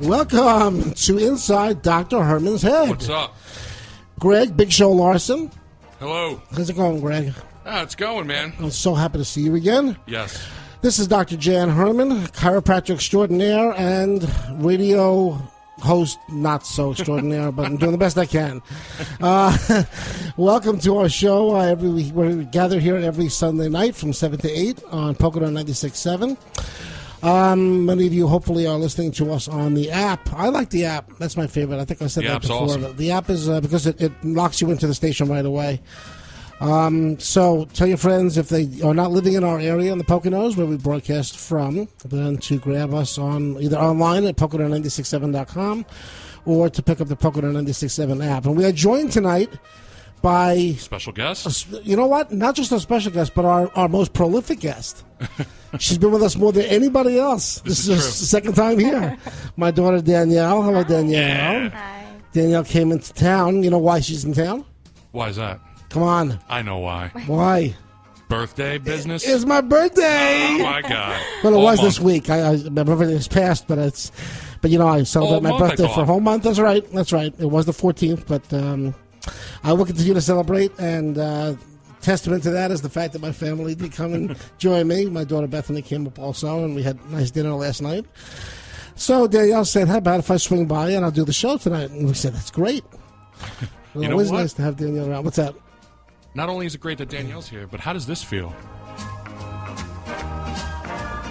Welcome to Inside Dr. Herman's Head. What's up? Greg, Big Show Larson. Hello. How's it going, Greg? It's going, man. I'm so happy to see you again. Yes. This is Dr. Jan Herman, chiropractor extraordinaire and radio host not so extraordinaire, but I'm doing the best I can. Welcome to our show. We gather here every Sunday night from 7 to 8 on Pocono 96.7. Many of you hopefully are listening to us on the app. I like the app. That's my favorite. I think I said that before. Awesome. But the app is because it locks you into the station right away. So tell your friends if they are not living in our area in the Poconos where we broadcast from, then to grab us on either online at Pocono967.com or to pick up the Pocono 96.7 app. And we are joined tonight by special guest. You know what? Not just a special guest, but our most prolific guest. She's been with us more than anybody else. This is her second time here. My daughter Danielle. Hello, Danielle. Yeah. Hi. Danielle came into town. You know why she's in town? Why is that? Come on. I know why. Why? Birthday business? It's my birthday. Oh, my God. Well, it All was month. this week. My birthday is past, but you know, I celebrate my birthday for a whole month. That's right. That's right. It was the 14th, but I will continue to celebrate, and testament to that is the fact that my family did come and join me. My daughter Bethany came up also, and we had a nice dinner last night. So Danielle said, how about if I swing by and I'll do the show tonight? And we said, that's great. You know always what? nice to have Danielle around. What's that? Not only is it great that Danielle's here, but how does this feel?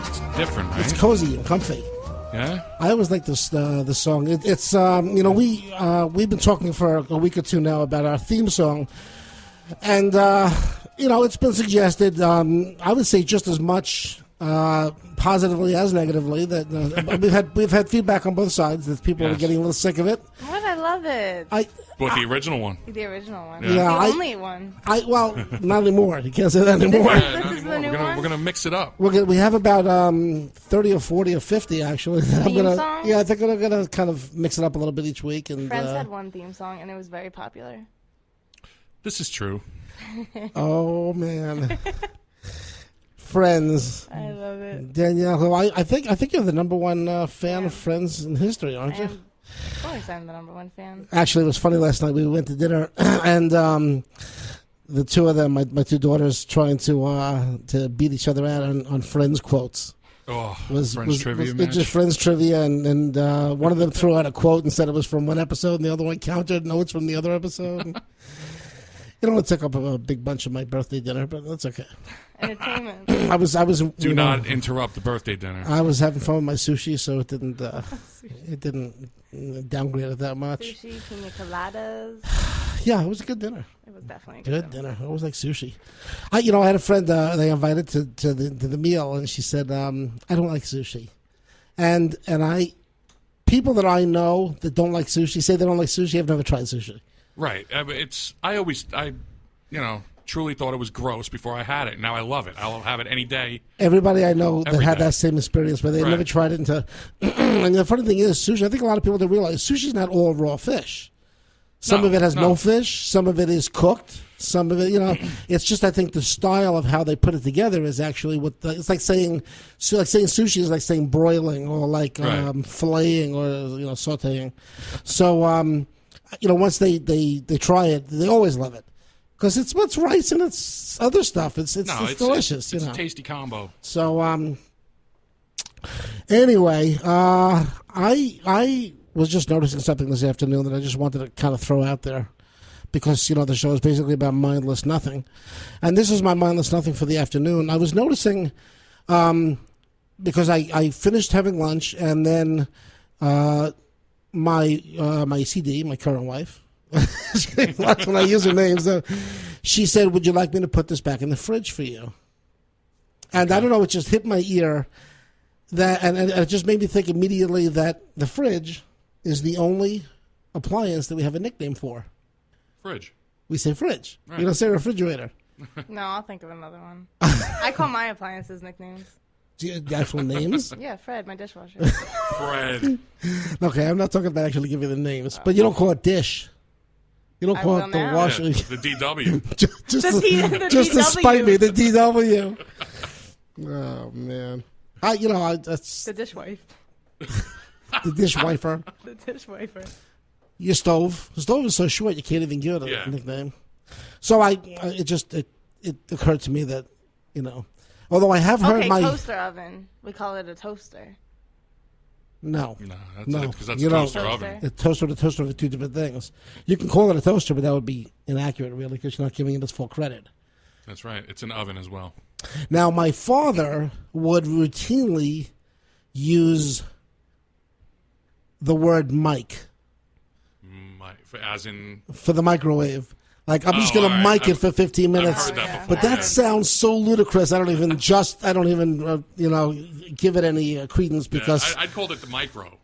It's different, right? It's cozy and comfy. Yeah? I always like this song. It's you know, we've been talking for a week or two now about our theme song, and you know, it's been suggested. I would say just as much positively as negatively that we've had feedback on both sides that people are getting a little sick of it. What? I love it. What, the original one? The original one. Yeah. The only one. Well, not anymore. You can't say that anymore. This is the new one? We're gonna mix it up. We have about 30 or 40 or 50 actually. Theme songs? Yeah, I think I'm gonna kind of mix it up a little bit each week. And Friends had one theme song, and it was very popular. This is true. Oh man, Friends. I love it. Danielle, who I think you're the number one fan of Friends in history, aren't you? Of course, I'm the number one fan. Actually, it was funny last night. We went to dinner, and the two of them, my two daughters, trying to beat each other out on Friends quotes. Oh, Was trivia match? just Friends trivia, and one of them threw out a quote and said it was from one episode, and the other one countered, no, it's from the other episode. It only took up a big bunch of my birthday dinner, but that's okay. Entertainment. I was. Do not interrupt the birthday dinner. I was having fun with my sushi, so it didn't downgrade it that much. Sushi, pina coladas. Yeah, it was a good dinner. It was definitely a Good dinner. I always like sushi. I had a friend they invited to the meal, and she said, "I don't like sushi," and people that I know that don't like sushi say they don't like sushi. I've never tried sushi. Right. I truly thought it was gross before I had it. Now I love it. I'll have it any day. Everybody I know that had day. that same experience, but they never tried it until. And the funny thing is, sushi. I think a lot of people don't realize sushi's not all raw fish. Some of it has no fish. Some of it is cooked. Some of it, it's just I think the style of how they put it together is actually it's like saying sushi is like saying broiling or like filleting or sautéing. So once they try it, they always love it. Because it's rice and it's other stuff. It's delicious. It's a tasty combo. So anyway, I was just noticing something this afternoon that I just wanted to kind of throw out there, because the show is basically about mindless nothing, and this is my mindless nothing for the afternoon. I was noticing because I finished having lunch, and then my CD, my current wife. That's when I use her name. So she said, "Would you like me to put this back in the fridge for you?" And I don't know, it just hit my ear that, and it just made me think immediately that the fridge is the only appliance that we have a nickname for. Fridge. We say fridge. Right. We don't say refrigerator. No, I'll think of another one. I call my appliances nicknames. The actual names? Yeah, Fred, my dishwasher. Fred. Okay, I'm not talking about actually giving the names, but you don't call it dish. You don't call it the washer. Yeah, the DW. just to spite me, the DW. Oh man, that's the dishwife. The dishwiper. The dishwiper. Your stove. The stove is so short you can't even give it a nickname. So it occurred to me that, although I have heard toaster oven. We call it a toaster. No, because that's a toaster oven. A toaster and a toaster are two different things. You can call it a toaster, but that would be inaccurate, really, because you're not giving it its full credit. That's right. It's an oven as well. Now, my father would routinely use the word mic. As in? For the microwave. Like, I'm just going to mic it for 15 minutes. I've heard that before, but that sounds so ludicrous. I don't even give it any credence because. I'd called it the micro.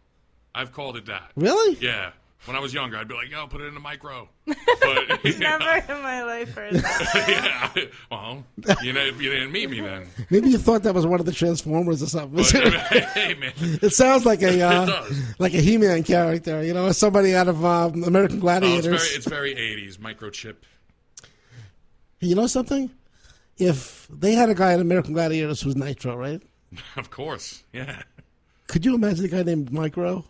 I've called it that. Really? Yeah. When I was younger, I'd be like, put it in the micro. But, Never in my life heard that. Yeah. Well, you didn't meet me then. Maybe you thought that was one of the Transformers or something. But, hey, man. It sounds like a He-Man character, somebody out of American Gladiators. It's very 80s, microchip. You know something? If they had a guy in American Gladiators who was Nitro, right? Of course, yeah. Could you imagine a guy named Micro?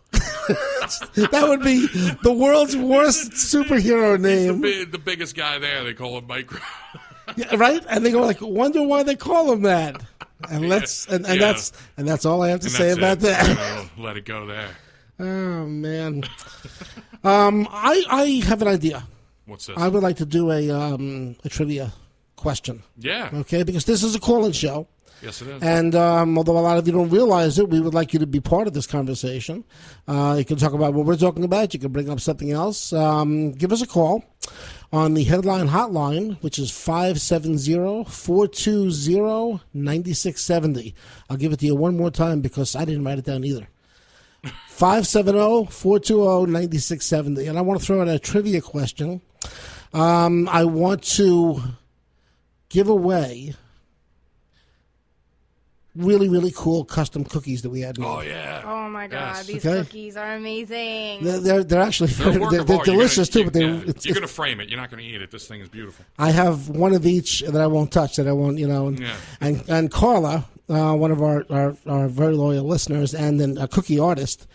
That would be the world's worst superhero name. He's the biggest guy there. They call him Micro. Yeah, right? And they go like, wonder why they call him that. And that's all I have to say about that. Let it go there. Oh man. I have an idea. What's this? I would like to do a trivia question. Yeah. Okay, because this is a call-in show. Yes, it is. And although a lot of you don't realize it, we would like you to be part of this conversation. You can talk about what we're talking about. You can bring up something else. Give us a call on the headline hotline, which is 570-420-9670. I'll give it to you one more time because I didn't write it down either. 570-420-9670. And I want to throw in a trivia question. I want to give away really, really cool custom cookies that we had made. Oh, yeah. Oh, my God. Yes. These cookies are amazing. They're actually they're delicious, too. But you're going to frame it. You're not going to eat it. This thing is beautiful. I have one of each that I won't touch, that I won't, And Carla, one of our very loyal listeners and then a cookie artist,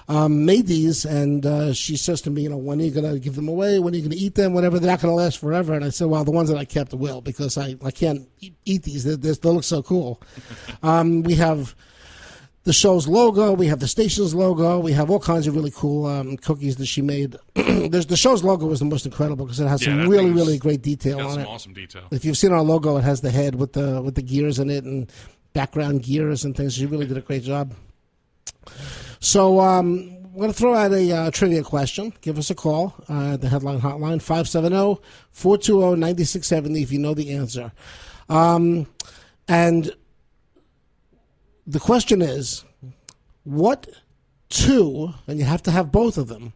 made these, and she says to me, when are you going to give them away? When are you going to eat them? Whatever. They're not going to last forever. And I said, well, the ones that I kept will, because I can't eat these. They look so cool. We have the show's logo. We have the station's logo. We have all kinds of really cool cookies that she made. The show's logo is the most incredible because it has some really, really great detail on it. Some awesome detail. If you've seen our logo, it has the head with the gears in it and background gears and things. She really did a great job. So I'm going to throw out a trivia question. Give us a call at the headline hotline, 570-420-9670 if you know the answer. And the question is, what two, and you have to have both of them.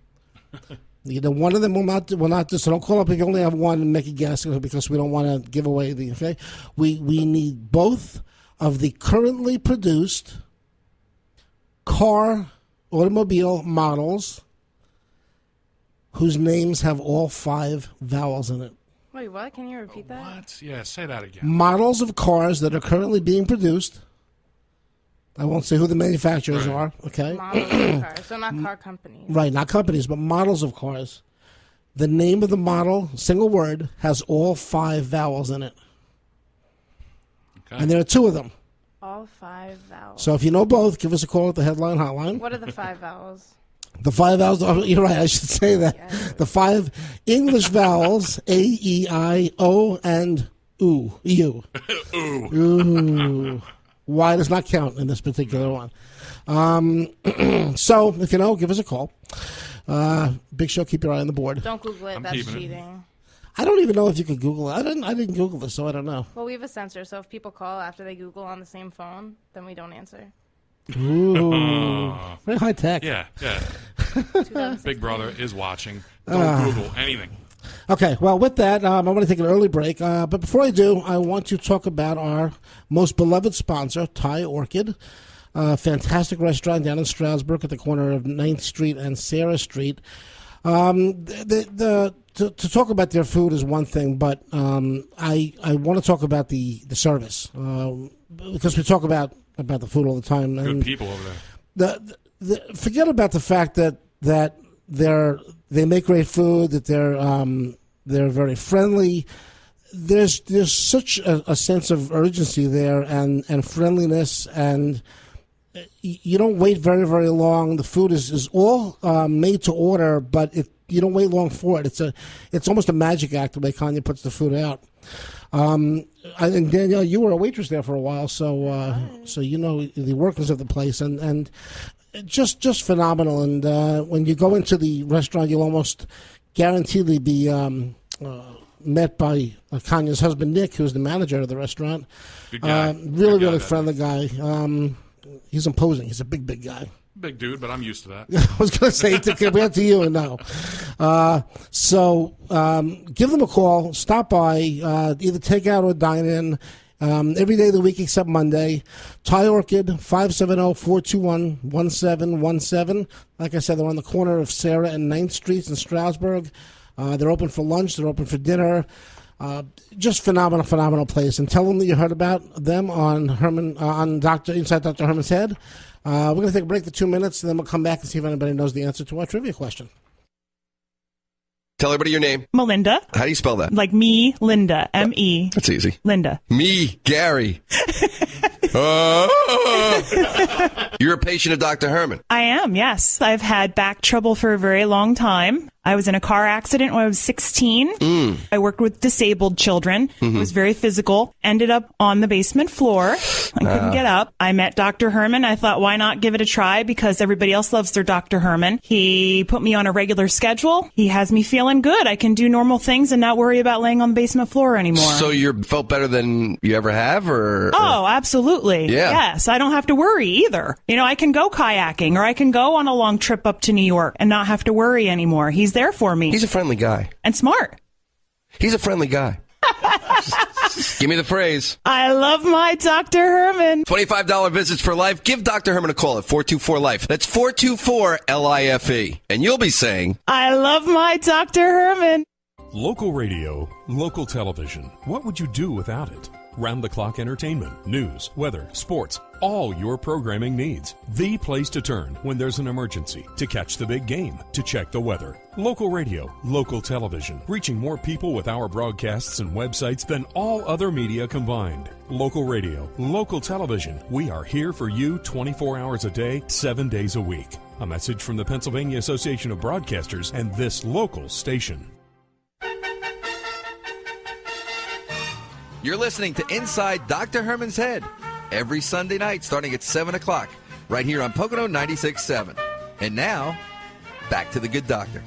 One of them will not do, so don't call up if you only have one and make a guess because we don't want to give away the, okay? We need both of the currently produced automobile models whose names have all 5 vowels in it. Wait, what? Can you repeat that? What? Yeah, say that again. Models of cars that are currently being produced. I won't say who the manufacturers are, okay? Models of cars, so not car companies. Right, not companies, but models of cars. The name of the model, single word, has all 5 vowels in it. Okay. And there are 2 of them. All 5 vowels. So if you know both, give us a call at the headline hotline. What are the 5 vowels? The 5 vowels, you're right, I should say that. Yeah. The 5 English vowels, A, E, I, O, and U. Ooh. Ooh. Y does not count in this particular one. So if you know, give us a call. Big Show, keep your eye on the board. Don't Google it, that's cheating. I don't even know if you could Google it. I didn't Google this, so I don't know. Well, we have a censor, so if people call after they Google on the same phone, then we don't answer. Ooh. Very high tech. Yeah. Big Brother is watching. Don't Google anything. Okay, well, with that, I want to take an early break. But before I do, I want to talk about our most beloved sponsor, Thai Orchid. Fantastic restaurant down in Stroudsburg at the corner of 9th Street and Sarah Street. To talk about their food is one thing, but I want to talk about the service because we talk about the food all the time. Good people over there. forget about the fact that they make great food, that they're very friendly. There's such a sense of urgency there and friendliness, and you don't wait very, very long. The food is all made to order, but you don't wait long for it. It's almost a magic act the way Kanye puts the food out. And Danielle, you were a waitress there for a while, so you know the workings of the place, and just phenomenal. And when you go into the restaurant, you'll almost guaranteedly be met by Kanye's husband, Nick, who's the manager of the restaurant. Good guy. Really friendly guy. He's imposing. He's a big guy. Big dude, but I'm used to that. I was going to say, compared to you, no. So give them a call. Stop by. Either take out or dine in. Every day of the week except Monday. Thai Orchid, 570-421-1717. Like I said, they're on the corner of Sarah and 9th Streets in Stroudsburg. They're open for lunch. They're open for dinner. Just phenomenal place. And tell them that you heard about them on Inside Dr. Herman's Head. We're going to take a break for 2 minutes, and then we'll come back and see if anybody knows the answer to our trivia question. Tell everybody your name. Melinda. How do you spell that? Like me, Linda. M-E. That's easy. Linda. Me, Gary. You're a patient of Dr. Herman. I am, yes. I've had back trouble for a very long time. I was in a car accident when I was 16. I worked with disabled children. It was very physical. Ended up on the basement floor. I couldn't get up. I met Dr. Herman. I thought, why not give it a try? Because everybody else loves their Dr. Herman. He put me on a regular schedule. He has me feeling good. I can do normal things and not worry about laying on the basement floor anymore. So you felt better than you ever have? Oh, absolutely. Yeah. Yes. I don't have to worry either. You know, I can go kayaking or I can go on a long trip up to New York and not have to worry anymore. He's there for me. He's a friendly guy. And smart. He's a friendly guy. Give me the phrase. I love my Dr. Herman. $25 visits for life. Give Dr. Herman a call at 424-LIFE. That's 424-LIFE. And you'll be saying, I love my Dr. Herman. Local radio, local television. What would you do without it? Round-the-clock entertainment, news, weather, sports, all your programming needs. The place to turn when there's an emergency, to catch the big game, to check the weather. Local radio, local television, reaching more people with our broadcasts and websites than all other media combined. Local radio, local television. We are here for you 24 hours a day, 7 days a week. A message from the Pennsylvania Association of Broadcasters and this local station. You're listening to Inside Dr. Herman's Head every Sunday night starting at 7 o'clock right here on Pocono 96.7. And now, back to the good doctor.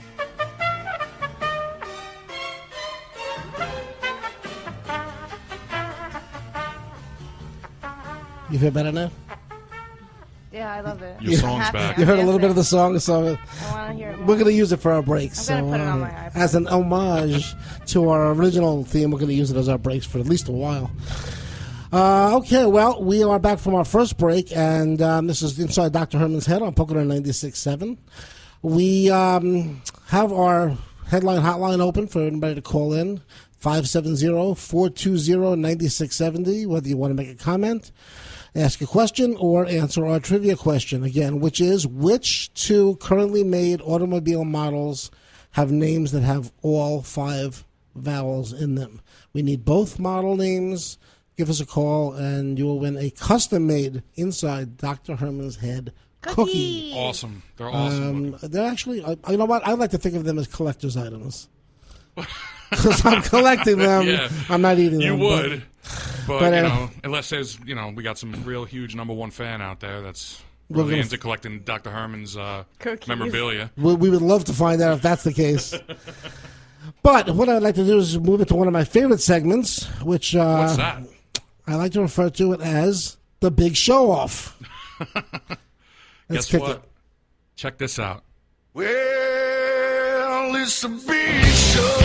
You feel better now? Yeah, I love it. Your song's back. You heard a little bit of the song, so I want to hear it more. we're going to use it for our breaks. I'm gonna put it on my iPod. As an homage to our original theme, we're going to use it as our breaks for at least a while. Okay, well, we are back from our first break, and this is Inside Dr. Herman's Head on Pocono 96.7. We have our headline hotline open for anybody to call in, 570-420-9670, whether you want to make a comment, ask a question, or answer our trivia question, again, which is, which two currently made automobile models have names that have all 5 vowels in them? We need both model names. Give us a call, and you will win a custom-made Inside Dr. Herman's Head cookie. Awesome. They're awesome. They're actually, you know what? I like to think of them as collector's items. Because I'm collecting them. Yeah. I'm not eating them. You would. But you know, unless there's, you know, we got some real huge #1 fan out there that's really into collecting Dr. Herman's memorabilia. We would love to find out if that's the case. But what I'd like to do is move it to one of my favorite segments, which What's that? I like to refer to it as the Big Show Off. Guess what? Check this out. well, it's a big show.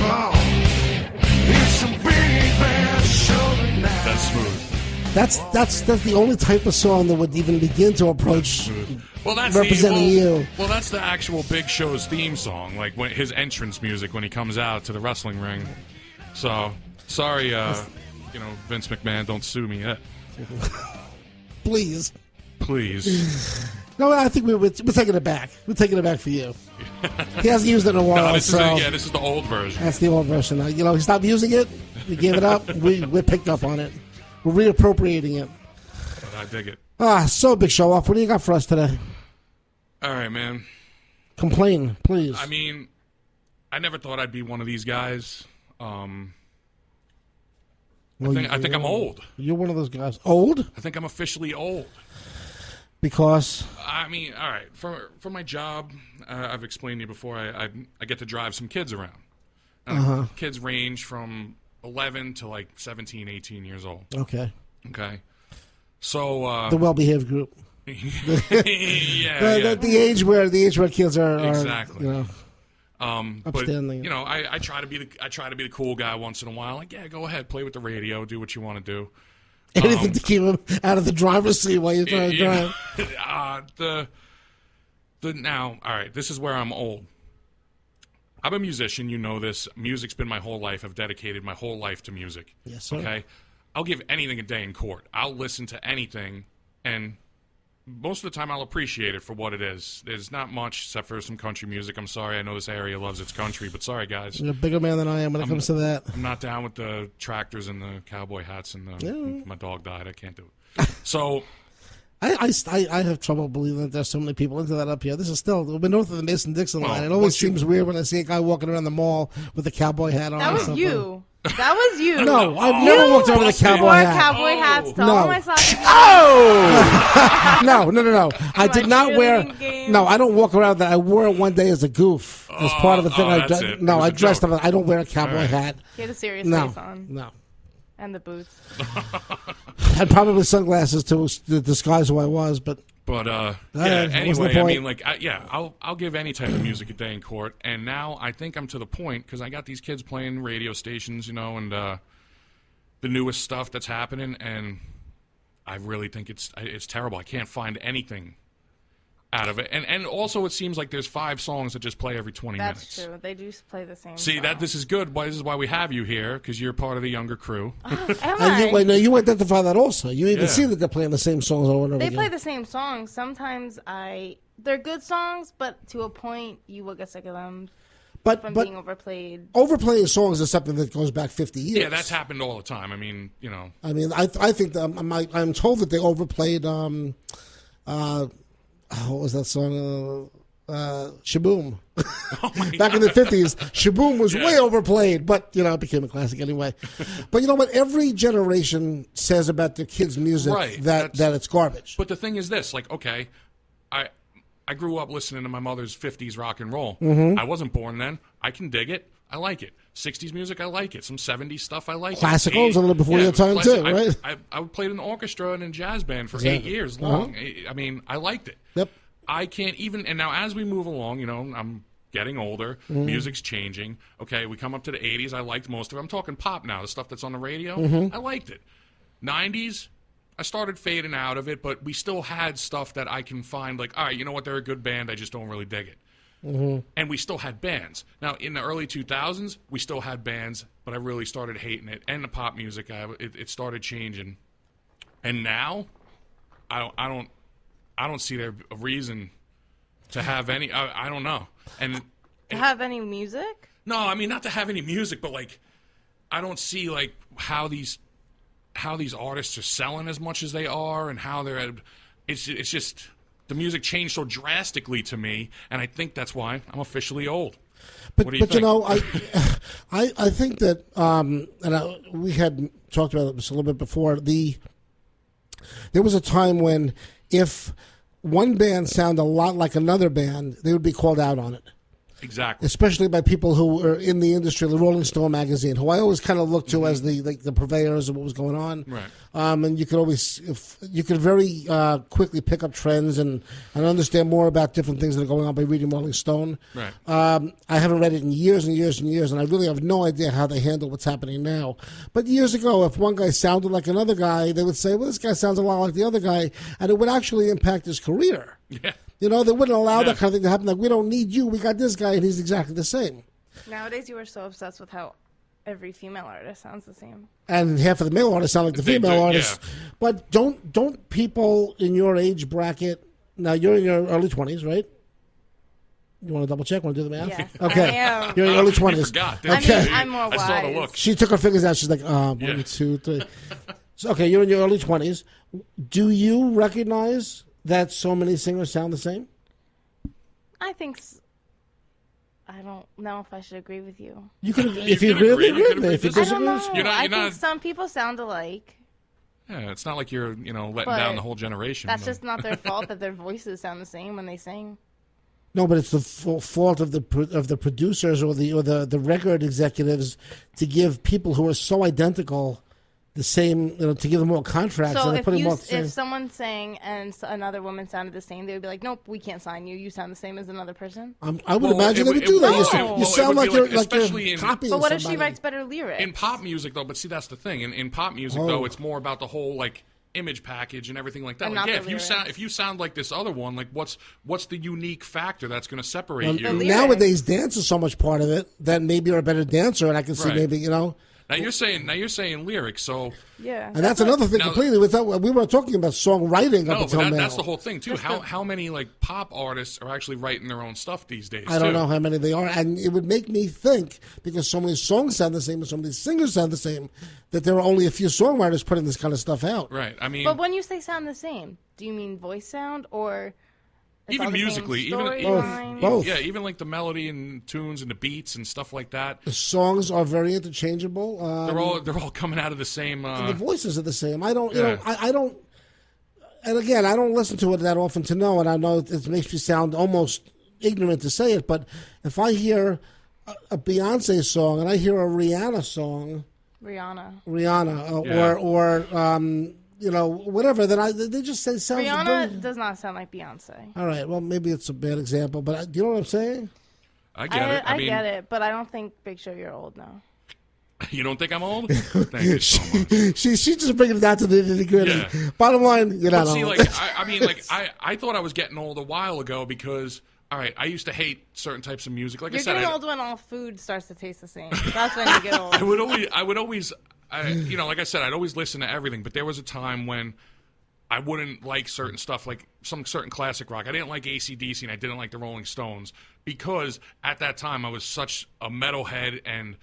Oh, it's a big bad show tonight. That's smooth. That's the only type of song that would even begin to approach Well, that's representing you. Well, that's the actual Big Show's theme song, like when his entrance music when he comes out to the wrestling ring. So, sorry, Vince McMahon, don't sue me yet. Please. Please. No, I think we're taking it back. We're taking it back for you. He hasn't used it in a while. No, this is the old version. That's the old version. He stopped using it. We gave it up. We picked up on it. We're reappropriating it. But I dig it. So big show off. What do you got for us today? All right, man. Complain, please. I mean, I never thought I'd be one of these guys. I think I'm old. You're one of those guys. Old? I think I'm officially old. Because? I mean, all right. For my job, I've explained to you before, I get to drive some kids around. Kids range from 11 to like 17, 18 years old. Okay. So... the well-behaved group. The age where kids are exactly. Upstanding. But I try to be the cool guy once in a while. Like, yeah, go ahead, play with the radio, do what you want to do. Anything to keep him out of the driver's seat while you're trying to drive. Now, all right, this is where I'm old. I'm a musician, you know this. Music's been my whole life. I've dedicated my whole life to music. Yes, sir. Okay? I'll give anything a day in court. I'll listen to anything, and most of the time I'll appreciate it for what it is. There's not much except for some country music. I'm sorry, I know this area loves its country, but sorry, guys. You're a bigger man than I am when it comes to that. I'm not down with the tractors and the cowboy hats and my dog died. I can't do it. So... I have trouble believing that there's so many people into that up here. This is still, we're north of the Mason-Dixon line. It always seems weird when I see a guy walking around the mall with a cowboy hat on. That was you. That was you. No, I've never walked around with a cowboy hat. Cowboy hats. No. I saw No. I did not wear. No, I don't walk around that. I wore it one day as a goof, as part of the thing. I dressed up. I don't wear a cowboy hat. He had a serious face on. No. And the boots. And probably sunglasses to disguise who I was, but anyway, I mean, like, I'll give any type of music a day in court, and now I think I'm to the point, because I got these kids playing radio stations, and the newest stuff that's happening, and I really think it's terrible. I can't find anything out of it, and also it seems like there's 5 songs that just play every 20 minutes. That's true. They do play the same. See, this is good. This is why we have you here, because you're part of the younger crew. You identify that also. You even see that they're playing the same songs over and over again. They play the same songs. Sometimes they're good songs, but to a point you will get sick of them. From being overplayed. Overplaying songs is something that goes back 50 years. Yeah, that's happened all the time. I mean, I think I'm told that they overplayed. What was that song? Shaboom. Back in the 50s, Shaboom was way overplayed, but, it became a classic anyway. But you know what? Every generation says about their kids' music that it's garbage. But the thing is this, like, okay, I grew up listening to my mother's 50s rock and roll. I wasn't born then. I can dig it. I like it. 60s music, I like it. Some 70s stuff, I like Classical is a little before your time, too, right? I played in the orchestra and in jazz band for 8 years long. I mean, I liked it. Yep. I can't even, and now as we move along, I'm getting older, music's changing. Okay, we come up to the 80s, I liked most of it. I'm talking pop now, the stuff that's on the radio. I liked it. 90s, I started fading out of it, but we still had stuff that I can find, like, all right, you know what, they're a good band, I just don't really dig it. And we still had bands. Now, in the early 2000s, we still had bands, but I really started hating it. And the pop music, it started changing. And now, I don't see there a reason to have any. I don't know. And to have any music? No, I mean not to have any music, but like, I don't see like how these artists are selling as much as they are, and how they're. It's just. The music changed so drastically to me, and I think that's why I'm officially old. But what do you think? I think that, we had talked about this a little bit before. There was a time when if one band sounded a lot like another band, they would be called out on it. Exactly. Especially by people who are in the industry, the Rolling Stone magazine, who I always kind of look to as the purveyors of what was going on. Right. And you could very quickly pick up trends and understand more about different things that are going on by reading Rolling Stone. Right. I haven't read it in years and years and years, and I really have no idea how they handle what's happening now. But years ago, if one guy sounded like another guy, they would say, well, this guy sounds a lot like the other guy, and it would actually impact his career. Yeah. They wouldn't allow that kind of thing to happen. Like, we don't need you. We got this guy, and he's exactly the same. Nowadays, you are so obsessed with how every female artist sounds the same. And half of the male artists sound like the female artists. Yeah. But don't people in your age bracket, now you're in your early 20s, right? You want to double check? Want to do the math? Yes, okay. I am. You're in your early 20s. Forgot, okay. I'm more wise. I saw the look. She took her fingers out. She's like, 1, 2, 3. So, okay, you're in your early 20s. Do you recognize that so many singers sound the same? I think I don't know if I should agree with you. You can if you agree with me. If you disagree, I think some people sound alike. Yeah, it's not like you're letting down the whole generation. That's just not their fault that their voices sound the same when they sing. No, but it's the fault of the producers or the record executives to give people who are so identical the same, to give them more contracts. So and if someone sang and another woman sounded the same, they would be like, "Nope, we can't sign you. You sound the same as another person." I would imagine they would do that. You sound like you're copying. But what if she writes better lyrics? In pop music, though, but see, that's the thing. In pop music, though, it's more about the whole image package and everything like that. And if you sound like this other one, what's the unique factor that's going to separate you? Nowadays, dance is so much part of it that maybe you're a better dancer, and I can see maybe Now you're saying lyrics, so yeah, and that's another thing completely. We were talking about songwriting up until now. That's the whole thing too. How many pop artists are actually writing their own stuff these days? I don't know how many they are, and it would make me think, because so many songs sound the same and so many singers sound the same, that there are only a few songwriters putting this kind of stuff out. Right. I mean, but when you say sound the same, do you mean voice sound or? Even musically, even both. Yeah, even the melody and tunes and the beats and stuff like that. The songs are very interchangeable. They're all coming out of the same. And the voices are the same. I don't, I don't. And again, I don't listen to it that often to know, and I know it makes me sound almost ignorant to say it. But if I hear a Beyonce song and I hear a Rihanna song, whatever. Then they just say sounds. Rihanna does not sound like Beyonce. All right, well, maybe it's a bad example, but do you know what I'm saying? I get it. I get it, but I don't think Big Show you're old now. You don't think I'm old? Thank you so much. She's just bringing it down to the nitty-gritty. Yeah. Bottom line, you're not old. I thought I was getting old a while ago because. All right, I used to hate certain types of music. Like you're I said, getting old when all food starts to taste the same. That's when you get old. I would always, like I said, I'd always listen to everything. But there was a time when I wouldn't like certain stuff, like some certain classic rock. I didn't like AC/DC, and I didn't like the Rolling Stones because at that time I was such a metalhead and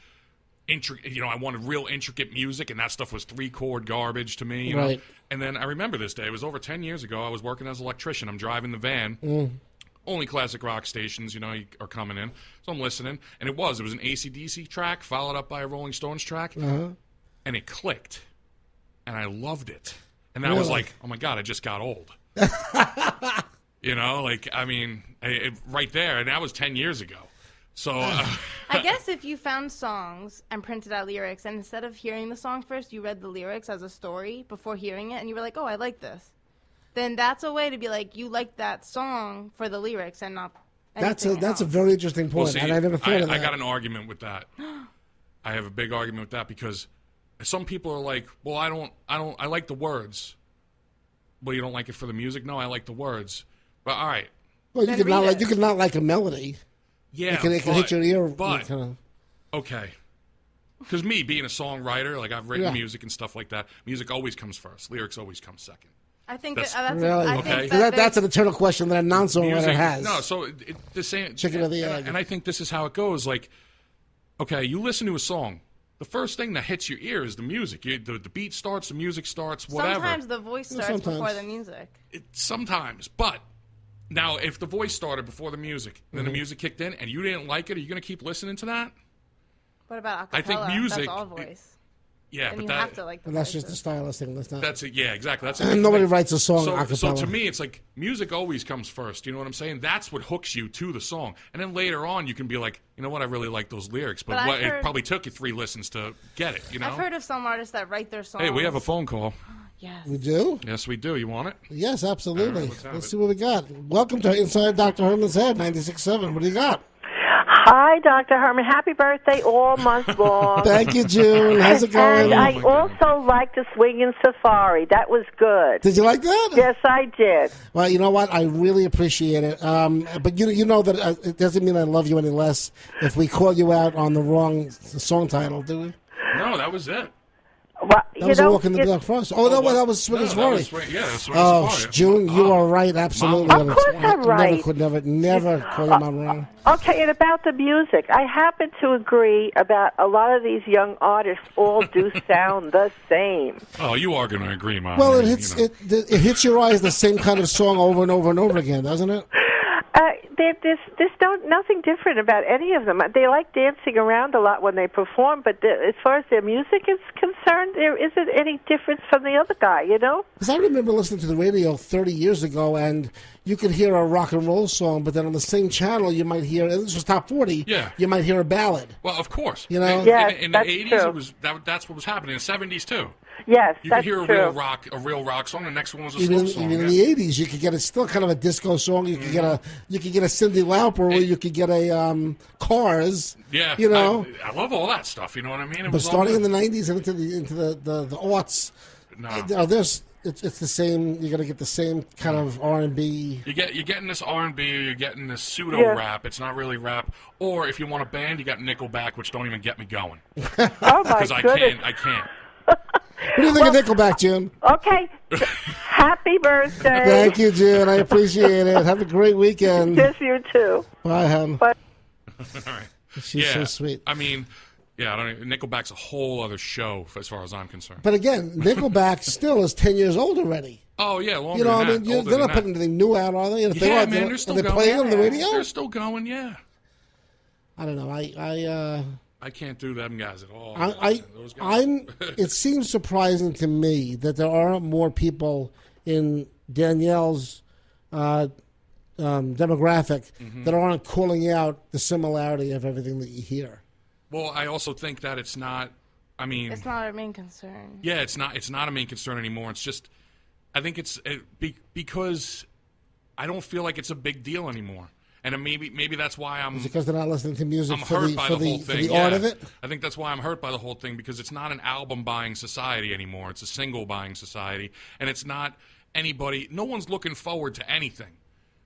I wanted real intricate music, and that stuff was 3-chord garbage to me. You know? And then I remember this day. It was over 10 years ago. I was working as an electrician. I'm driving the van. Only classic rock stations, are coming in. So I'm listening. And it was an AC/DC track followed up by a Rolling Stones track. And it clicked. And I loved it. And I was like, oh, my God, I just got old. right there. And that was 10 years ago. So I guess if you found songs and printed out lyrics, and instead of hearing the song first, you read the lyrics as a story before hearing it, and you were like, oh, I like this. Then that's a way to be like, you like that song for the lyrics and not anything That's a very interesting point, and I never thought of that. I got an argument with that. I have a big argument with that because some people are like, well, I like the words. Well, you don't like it for the music? No, I like the words. But all right. Well, you could not like a melody. Yeah, it can hit your ear. But okay. Because me being a songwriter, I've written music and stuff like that. Music always comes first. Lyrics always come second. I think that's that's an eternal question that a non-songwriter has. No, so the same chicken or the egg. And I think this is how it goes. Okay, you listen to a song. The first thing that hits your ear is the music. The beat starts, the music starts, whatever. Sometimes the voice starts before the music. Sometimes, but now if the voice started before the music, then the music kicked in, and you didn't like it, are you going to keep listening to that? What about acapella? I think music. That's all voice. Yeah, and but have to like. That's just a stylist thing. That's it. Yeah, exactly. That's nobody writes a song acapella. So to me, it's like music always comes first. You know what I'm saying? That's what hooks you to the song, and then later on, you can be like, you know what, I really like those lyrics, but it probably took you 3 listens to get it. You know? I've heard of some artists that write their songs. Hey, we have a phone call. Yes. We do? Yes, we do. You want it? Yes, absolutely. Let's see what we got. Welcome to Inside Dr. Herman's Head, 96.7. What do you got? Hi, Dr. Herman. Happy birthday all month long. Thank you, June. How's it going? And I also liked the Swingin' Safari. That was good. Did you like that? Yes, I did. Well, you know what? I really appreciate it. But you know that it doesn't mean I love you any less if we call you out on the wrong song title, do we? No, that was it. Well, That was a walk in the dark forest. Oh, that was Swingin' Safari. Swingin' June, you are right. Absolutely. Of course I'm right. Never call your mom wrong. Okay, and about the music, I happen to agree about a lot of these young artists all do sound the same. Oh, you are going to agree, Mom. Well, it hits your eyes the same kind of song over and over and over again, doesn't it? There's nothing different about any of them. They like dancing around a lot when they perform, but as far as their music is concerned, there isn't any difference from the other guy, you know? Because I remember listening to the radio 30 years ago, and you could hear a rock and roll song, but then on the same channel you might hear, and this was top 40, you might hear a ballad. Well, of course. You know? In the 80s, that's what was happening. In the 70s, too. Yes, you could hear a real rock song. The next one was a slow song. Even in the 80s, you could get still kind of a disco song. You could get a Cyndi Lauper, or you could get a Cars. Yeah, you know. I love all that stuff. You know what I mean? But starting in the 90s and into the aughts, it's the same. You're gonna get the same kind of R&B. You're getting this R&B. You're getting this pseudo rap. It's not really rap. Or if you want a band, you got Nickelback, which don't even get me going. Oh my goodness! I can't. What do you think of Nickelback, June? Okay. Happy birthday. Thank you, June. I appreciate it. Have a great weekend. Yes, you too. Bye, hon. Bye. All right. She's so sweet. I mean, Nickelback's a whole other show as far as I'm concerned. But again, Nickelback still is 10 years old already. Oh, yeah, longer you know, than that. They're not putting anything new out, are they? And if yeah, they are, they're still going. playing on the radio? They're still going, yeah. I don't know. I can't do them guys at all. Those guys. It seems surprising to me that there aren't more people in Danielle's demographic that aren't calling out the similarity of everything that you hear. Well, I also think that it's not. I mean, it's not our main concern. Yeah, it's not. It's not a main concern anymore. It's just, I think it's because I don't feel like it's a big deal anymore. And maybe that's why I'm. Is it because they're not listening to music for the whole thing. For the art of it? I think that's why I'm hurt by the whole thing, because it's not an album buying society anymore. It's a single buying society, and it's not anybody. No one's looking forward to anything,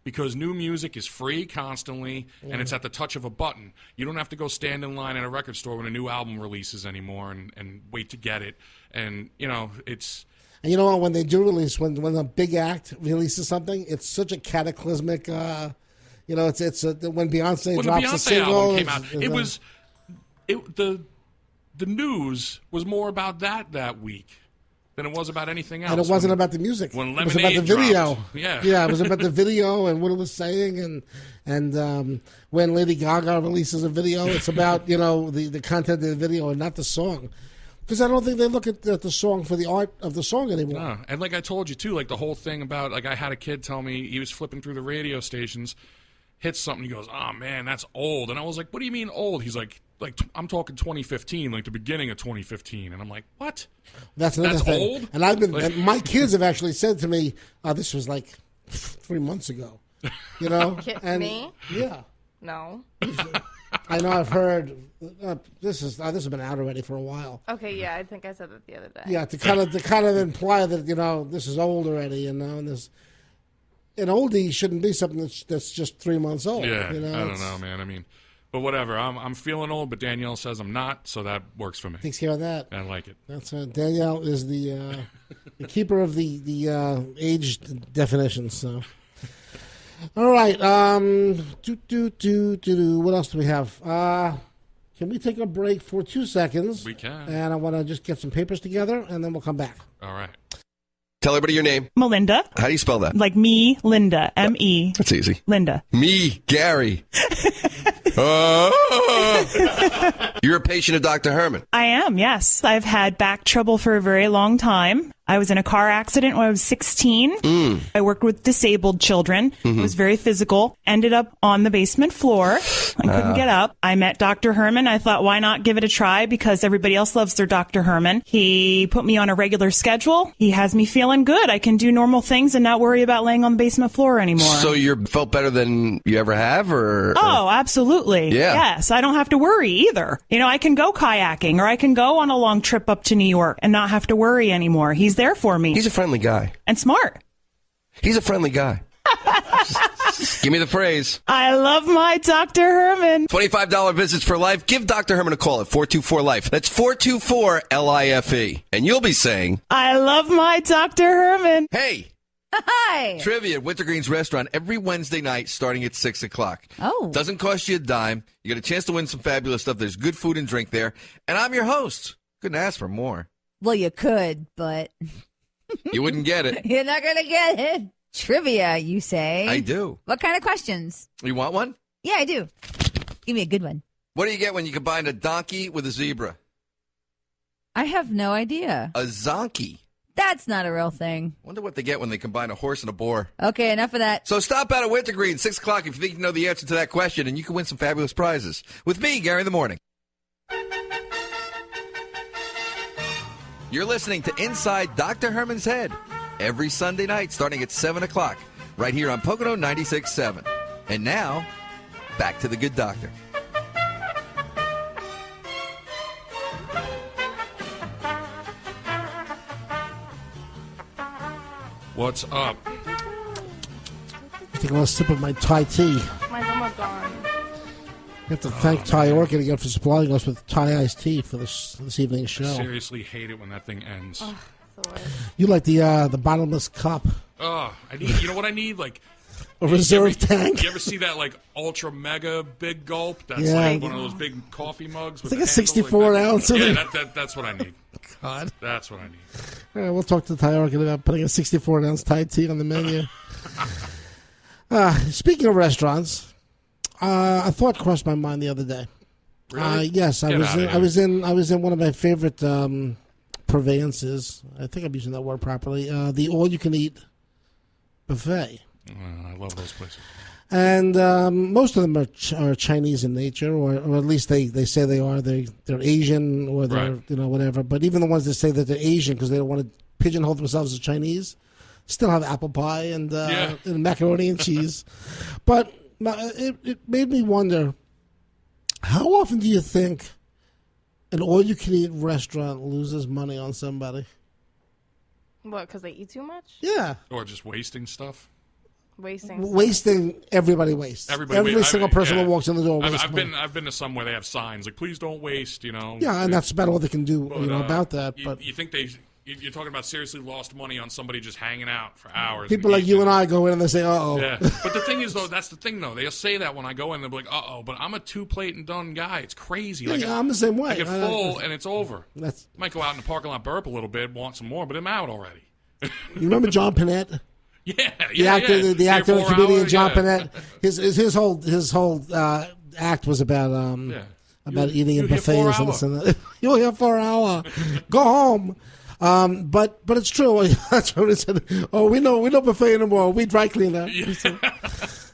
because new music is free constantly, and it's at the touch of a button. You don't have to go stand in line at a record store when a new album releases anymore and wait to get it. And it's. And you know what? When they do release, when a big act releases something, it's such a cataclysmic. It's when Beyonce drops a single. Album came out. The news was more about that week than it was about anything else. And it wasn't about the music. When it was about the video. Dropped. Yeah, it was about the video and what it was saying. And when Lady Gaga releases a video, it's about the content of the video and not the song. Because I don't think they look at the song for the art of the song anymore. No. And like I told you too, like the whole thing about, like I had a kid tell me he was flipping through the radio stations. Hits something, he goes, "Oh man, that's old." And I was like, "What do you mean old?" He's like I'm talking 2015, like the beginning of 2015. And I'm like, "What? That's another thing." Old? And and my kids have actually said to me, "This was like 3 months ago." And me? Yeah. No. I know. I've heard this has been out already for a while. Okay, yeah, I think I said that the other day. Yeah, to kind of imply that this is old already, and this. An oldie shouldn't be something that's just 3 months old. Yeah, I don't know, man. I mean, but whatever. I'm feeling old, but Danielle says I'm not, so that works for me. Takes care of that. I like it. That's Danielle is the keeper of the age definitions. So, all right. What else do we have? Can we take a break for 2 seconds? We can. And I want to just get some papers together, and then we'll come back. All right. Tell everybody your name. Melinda. How do you spell that? Like me, Linda. M-E. That's easy. Linda. Me, Gary. You're a patient of Dr. Herman. I am, yes. I've had back trouble for a very long time. I was in a car accident when I was 16. I worked with disabled children. It was very physical. Ended up on the basement floor. I couldn't get up. I met Dr. Herman. I thought, why not give it a try? Because everybody else loves their Dr. Herman. He put me on a regular schedule. He has me feeling good. I can do normal things and not worry about laying on the basement floor anymore. So you felt better than you ever have, or? Oh, absolutely. Yeah. Yes, I don't have to worry either. You know, I can go kayaking or I can go on a long trip up to New York and not have to worry anymore. He's there for me. He's a friendly guy. And smart. He's a friendly guy. Give me the phrase. I love my Dr. Herman. $25 visits for life. Give Dr. Herman a call at 424-LIFE. That's 424-LIFE. And you'll be saying, I love my Dr. Herman. hey. Hi. Trivia at Wintergreen's Restaurant every Wednesday night starting at 6 o'clock. Oh. Doesn't cost you a dime. You get a chance to win some fabulous stuff. There's good food and drink there. And I'm your host. Couldn't ask for more. Well, you could, but You wouldn't get it. you're not going to get it. Trivia, you say? I do. What kind of questions? You want one? Yeah, I do. Give me a good one. What do you get when you combine a donkey with a zebra? I have no idea. A zonkey. That's not a real thing. Wonder what they get when they combine a horse and a boar. Okay, enough of that. So stop out at Wintergreen, 6 o'clock, if you think you know the answer to that question, and you can win some fabulous prizes. With me, Gary in the Morning. You're listening to Inside Dr. Herman's Head every Sunday night starting at 7 o'clock right here on Pocono 96.7. And now, back to the good doctor. What's up? Take a little sip of my Thai tea. Mine's almost gone. We have to thank Thai Orchid again for supplying us with Thai iced tea for this evening's show. I seriously hate it when that thing ends. Ugh, it's the worst. You like the bottomless cup, Oh, I need. You know what I need? Like a reserve tank. You ever see that like ultra mega big gulp? That's Yeah. like one of those big coffee mugs. With It's like the a handle, 64 that. ounce of Yeah, it. that's what I need. God. That's what I need. All right, we'll talk to Thai Orchid about putting a 64-ounce Thai tea on the menu. Speaking of restaurants, a thought crossed my mind the other day. Really? Yes, I was in one of my favorite purveyances. I think I'm using that word properly. The all-you-can-eat buffet. I love those places. And most of them are Chinese in nature, or at least they say they are. They're Asian, or they're Right. whatever. But even the ones that say that they're Asian because they don't want to pigeonhole themselves as Chinese, still have apple pie and macaroni and cheese. But it made me wonder, how often do you think an all-you-can-eat restaurant loses money on somebody? What, because they eat too much? Yeah. Or just wasting stuff. Wasting. Everybody wastes. Every single person who walks in the door wastes. I've been to some where they have signs like "Please don't waste." You know. Yeah, and that's about all they can do. But, about that. But you think you're talking about seriously lost money on somebody just hanging out for hours. People like you and I go in and they say, "Uh-oh." Yeah, but the thing is, though, that's the thing, though. They'll say that when I go in, they'll be like, "Uh-oh," but I'm a 2-plate and done guy. It's crazy. Yeah, I'm the same way. I get full and it's over. That's Might go out in the parking lot, burp a little bit, want some more, but I'm out already. You remember John Panette? The actor and comedian John Panette. His whole act was about eating in buffets and this and that. You're here for an hour. Go home. But it's true. That's what he said. Oh, we know buffet anymore. We dry cleaner. So,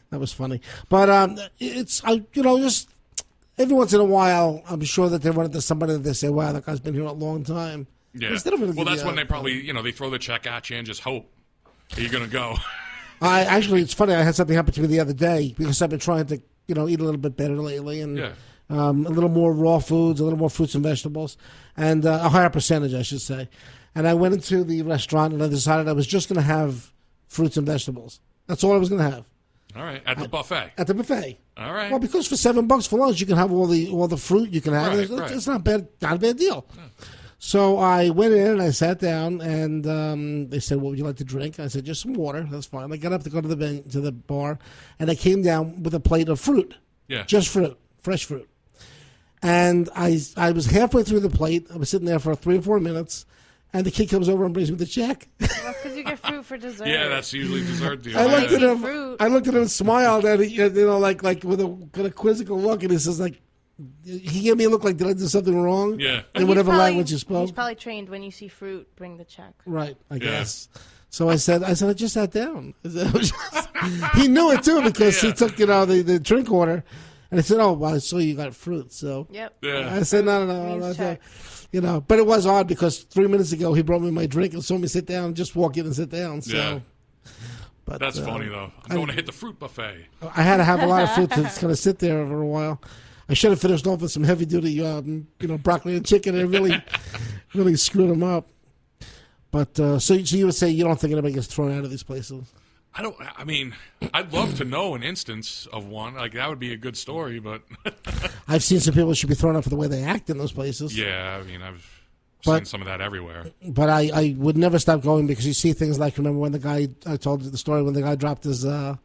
that was funny. But it's just every once in a while, I'm sure that they run into somebody that they say, "Wow, that guy's been here a long time." Yeah. Well, that's when they probably they throw the check at you and just hope you're gonna go. Actually, it's funny. I had something happen to me the other day because I've been trying to eat a little bit better lately and a little more raw foods, a little more fruits and vegetables, and a higher percentage, I should say. And I went into the restaurant and I decided I was just going to have fruits and vegetables. That's all I was going to have. All right, at the buffet. At the buffet. All right. Well, because for $7 for lunch, you can have all the fruit you can have. Right, it's not bad. Not a bad deal. No. So I went in and I sat down, and they said, "What would you like to drink?" I said, "Just some water." That's fine. I got up to go to the bar, and I came down with a plate of fruit. Yeah. Just fruit, fresh fruit. And I was halfway through the plate. I was sitting there for 3 or 4 minutes, and the kid comes over and brings me the check. Well, that's because you get fruit for dessert. Yeah, that's usually dessert deal. I looked at him. I looked at him and smiled, and he, like with a quizzical look, and he says, "Like, He gave me a look like, did I do something wrong? Yeah. In whatever language you spoke. He's probably trained when you see fruit, bring the check. Right, I guess. So I said, I just sat down. He knew it too because he took, the drink order, and I said, "Oh, well, I saw you got fruit." So Yep. Yeah. I said, "No." But it was odd because 3 minutes ago he brought me my drink and saw me sit down, just walk in and sit down. So, Yeah. but That's funny though. I'm going to hit the fruit buffet. I had to have a lot of fruit to kind of sit there for a while. I should have finished off with some heavy duty, broccoli and chicken. It really screwed them up. But so you would say you don't think anybody gets thrown out of these places? I mean, I'd love to know an instance of one. Like, that would be a good story, but... I've seen some people should be thrown out for the way they act in those places. Yeah, I mean, I've seen some of that everywhere. But I would never stop going because you see things like, remember when the guy, I told you the story, when the guy dropped his cell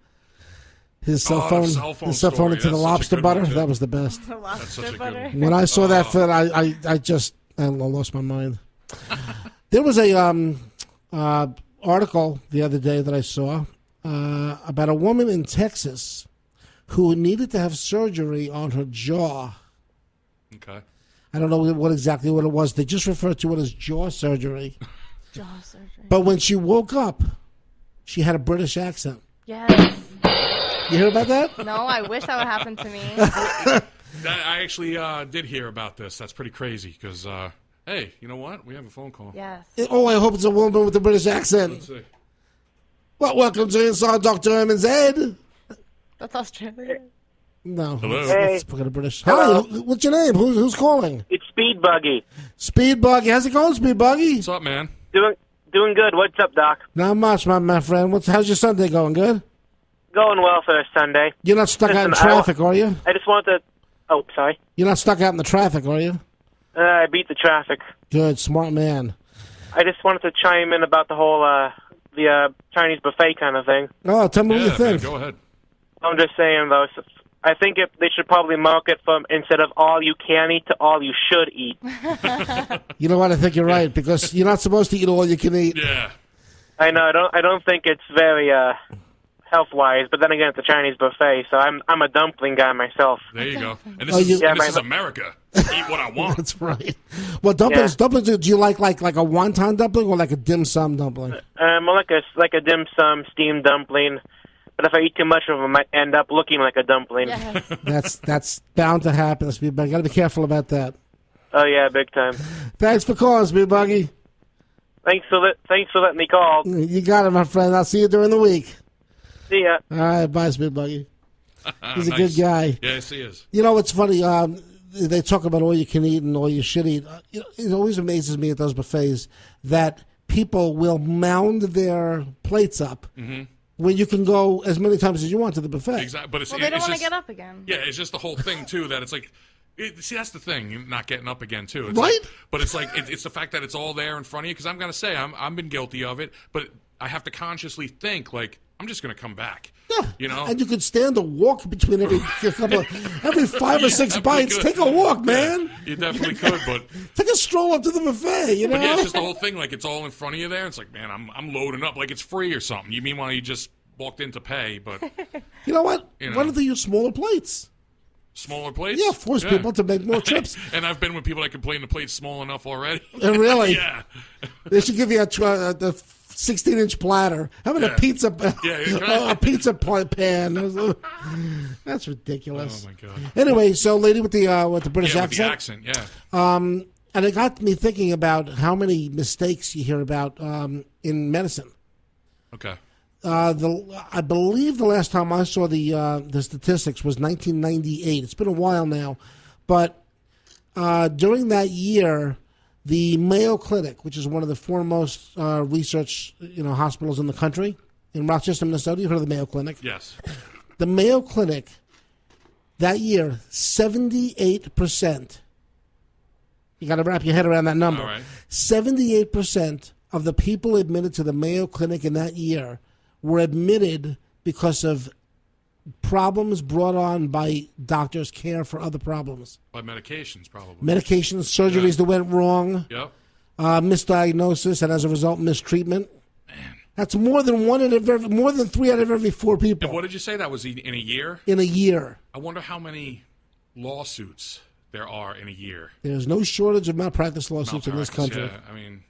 phone into the lobster butter? That was the best. The lobster butter. When I saw that fit, I lost my mind. There was a article the other day that I saw about a woman in Texas who needed to have surgery on her jaw. Okay. I don't know exactly what it was. They just referred to it as jaw surgery. Jaw surgery. But when she woke up, she had a British accent. Yes. You hear about that? No, I wish that would happen to me. I actually did hear about this. That's pretty crazy because, hey, you know what? We have a phone call. Yes. Oh, I hope it's a woman with a British accent. Let's see. Well, welcome to Inside Dr. Herman's Head. That's Australian. No. Hello. That's fucking British. Hi, what's your name? Who's calling? It's Speed Buggy. Speed Buggy. How's it going, Speed Buggy? What's up, man? Doing good. What's up, Doc? Not much, my friend. How's your Sunday going? Good? Going well for a Sunday. You're not stuck out in traffic, are you? I just wanted to... Oh, sorry. You're not stuck out in the traffic, are you? I beat the traffic. Good, smart man. I just wanted to chime in about the whole the Chinese buffet kind of thing. Oh, tell me what you think. Man, go ahead. I'm just saying, though, I think they should probably market from instead of all you can eat to all you should eat. You know what? I think you're right because you're not supposed to eat all you can eat. Yeah. I know. I don't think it's very health-wise, but then again, it's a Chinese buffet, so I'm a dumpling guy myself. There you go. And this is America. Eat what I want. That's right. Well, dumplings. Do you like a wonton dumpling or like a dim sum dumpling? More like a dim sum steamed dumpling. But if I eat too much of them, I might end up looking like a dumpling. Yes. That's bound to happen, Speed Buggy. Got to be careful about that. Oh yeah, big time. Thanks for calling, Speed Buggy. Thanks for letting me call. You got it, my friend. I'll see you during the week. See ya. All right, bye, Speed Buggy. He's a good guy. Yes, he is. You know, it's funny. They talk about all you can eat and all you should eat. It always amazes me at those buffets that people will mound their plates up when you can go as many times as you want to the buffet. Exactly. But Well, they don't want to get up again. Yeah, it's just the whole thing, too, that it's like... see, that's the thing, not getting up again, too. It's right? But it's like, it's the fact that it's all there in front of you, because I'm going to say, I've been guilty of it, but I have to consciously think, like, I'm just going to come back. Yeah. You know? And you could stand a walk between every 5 or 6 bites. Could. Take a walk, man. Yeah, you definitely could, but... Take a stroll up to the buffet, you know? But yeah, it's just the whole thing, like, it's all in front of you there. It's like, man, I'm loading up like it's free or something. You meanwhile, you just walked in to pay, but... You know what? Why don't they use smaller plates? Smaller plates? Yeah, force people to make more trips. And I've been with people that complain the plate's small enough already. Really? Yeah. They should give you the 16-inch platter. How about a pizza pan? That's ridiculous. Oh, my God. Anyway, so lady with the British accent. Yeah. And it got me thinking about how many mistakes you hear about in medicine. Okay. I believe the last time I saw the statistics was 1998. It's been a while now, but during that year, the Mayo Clinic, which is one of the foremost research hospitals in the country in Rochester, Minnesota, you heard of the Mayo Clinic? Yes. The Mayo Clinic that year, 78%. You got to wrap your head around that number. All right. 78% of the people admitted to the Mayo Clinic in that year were admitted because of problems brought on by doctors' care for other problems. By medications, probably. Medications, surgeries that went wrong, misdiagnosis, and as a result, mistreatment. Man. That's more than 3 out of every 4 people. And what did you say that was in a year? In a year. I wonder how many lawsuits there are in a year. There's no shortage of malpractice lawsuits in this country. Yeah, I mean,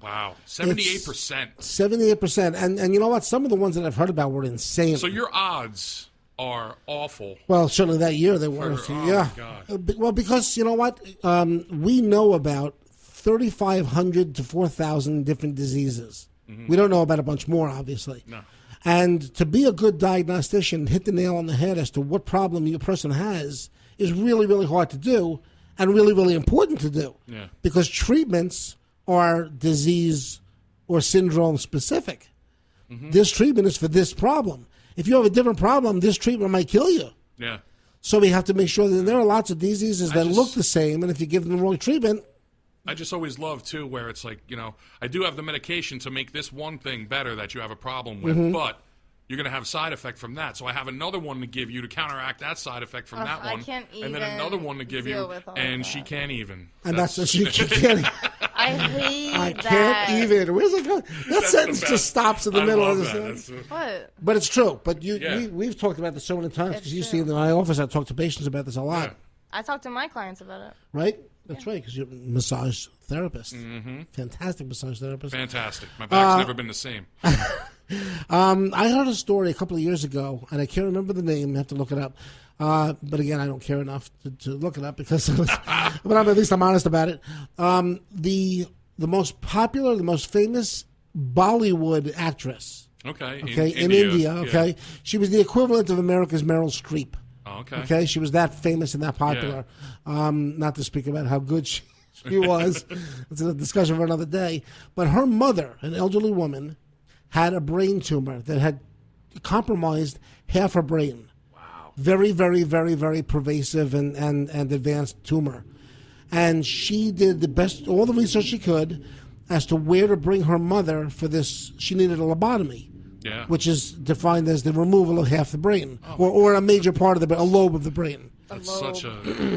wow, 78%. 78%, and you know what? Some of the ones that I've heard about were insane. So your odds are awful. Well, certainly that year they were. Yeah. My God. Well, because you know what? We know about 3,500 to 4,000 different diseases. Mm-hmm. We don't know about a bunch more, obviously. No. And to be a good diagnostician, hit the nail on the head as to what problem your person has is really, really hard to do and really, really important to do. Yeah. Because treatments are disease or syndrome specific. Mm-hmm. This treatment is for this problem. If you have a different problem, this treatment might kill you. Yeah. So we have to make sure that there are lots of diseases that look the same, and if you give them the wrong treatment... I just always love, too, where it's like, I do have the medication to make this one thing better that you have a problem with, but you're going to have side effect from that. So I have another one to give you to counteract that side effect from that one. And then another one to give you, and she can't even. And that's what she can't. I hate I can't even. Where's it going? That sentence just stops in the middle of the What? But it's true. But we've talked about this so many times because you see in my office, I talk to patients about this a lot. Yeah. I talk to my clients about it. Right? That's right, because you're a massage therapist. Mm-hmm. Fantastic massage therapist. Fantastic. My back's never been the same. I heard a story a couple of years ago, and I can't remember the name. I have to look it up. But again, I don't care enough to look it up because it was, but at least I'm honest about it. The most popular, the most famous Bollywood actress. Okay. In India. Okay. Yeah. She was the equivalent of America's Meryl Streep. Okay, she was that famous and that popular. Yeah. Not to speak about how good she was. It's a discussion for another day. But her mother, an elderly woman, had a brain tumor that had compromised half her brain. Wow. Very, very, very, very pervasive and advanced tumor. And she did the best, all the research she could as to where to bring her mother for this. She needed a lobotomy. Yeah. Which is defined as the removal of half the brain, or a major part of the brain, a lobe of the brain. That's such a...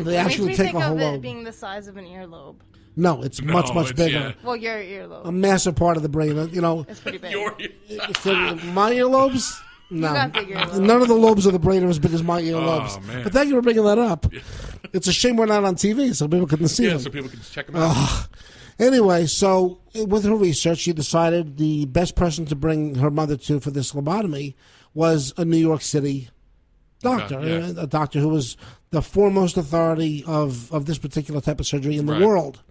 They actually take a whole lobe. It makes me think of it being the size of an earlobe. No, it's much bigger. Yeah. Well, your earlobe. A massive part of the brain, It's pretty big. My earlobes? No. You got big earlobes. None of the lobes of the brain are as big as my earlobes. Oh, man. But thank you for bringing that up. It's a shame we're not on TV so people couldn't see them. Yeah, so people could check them out. Anyway, so with her research, she decided the best person to bring her mother to for this lobotomy was a New York City doctor, a doctor who was the foremost authority of this particular type of surgery in the world.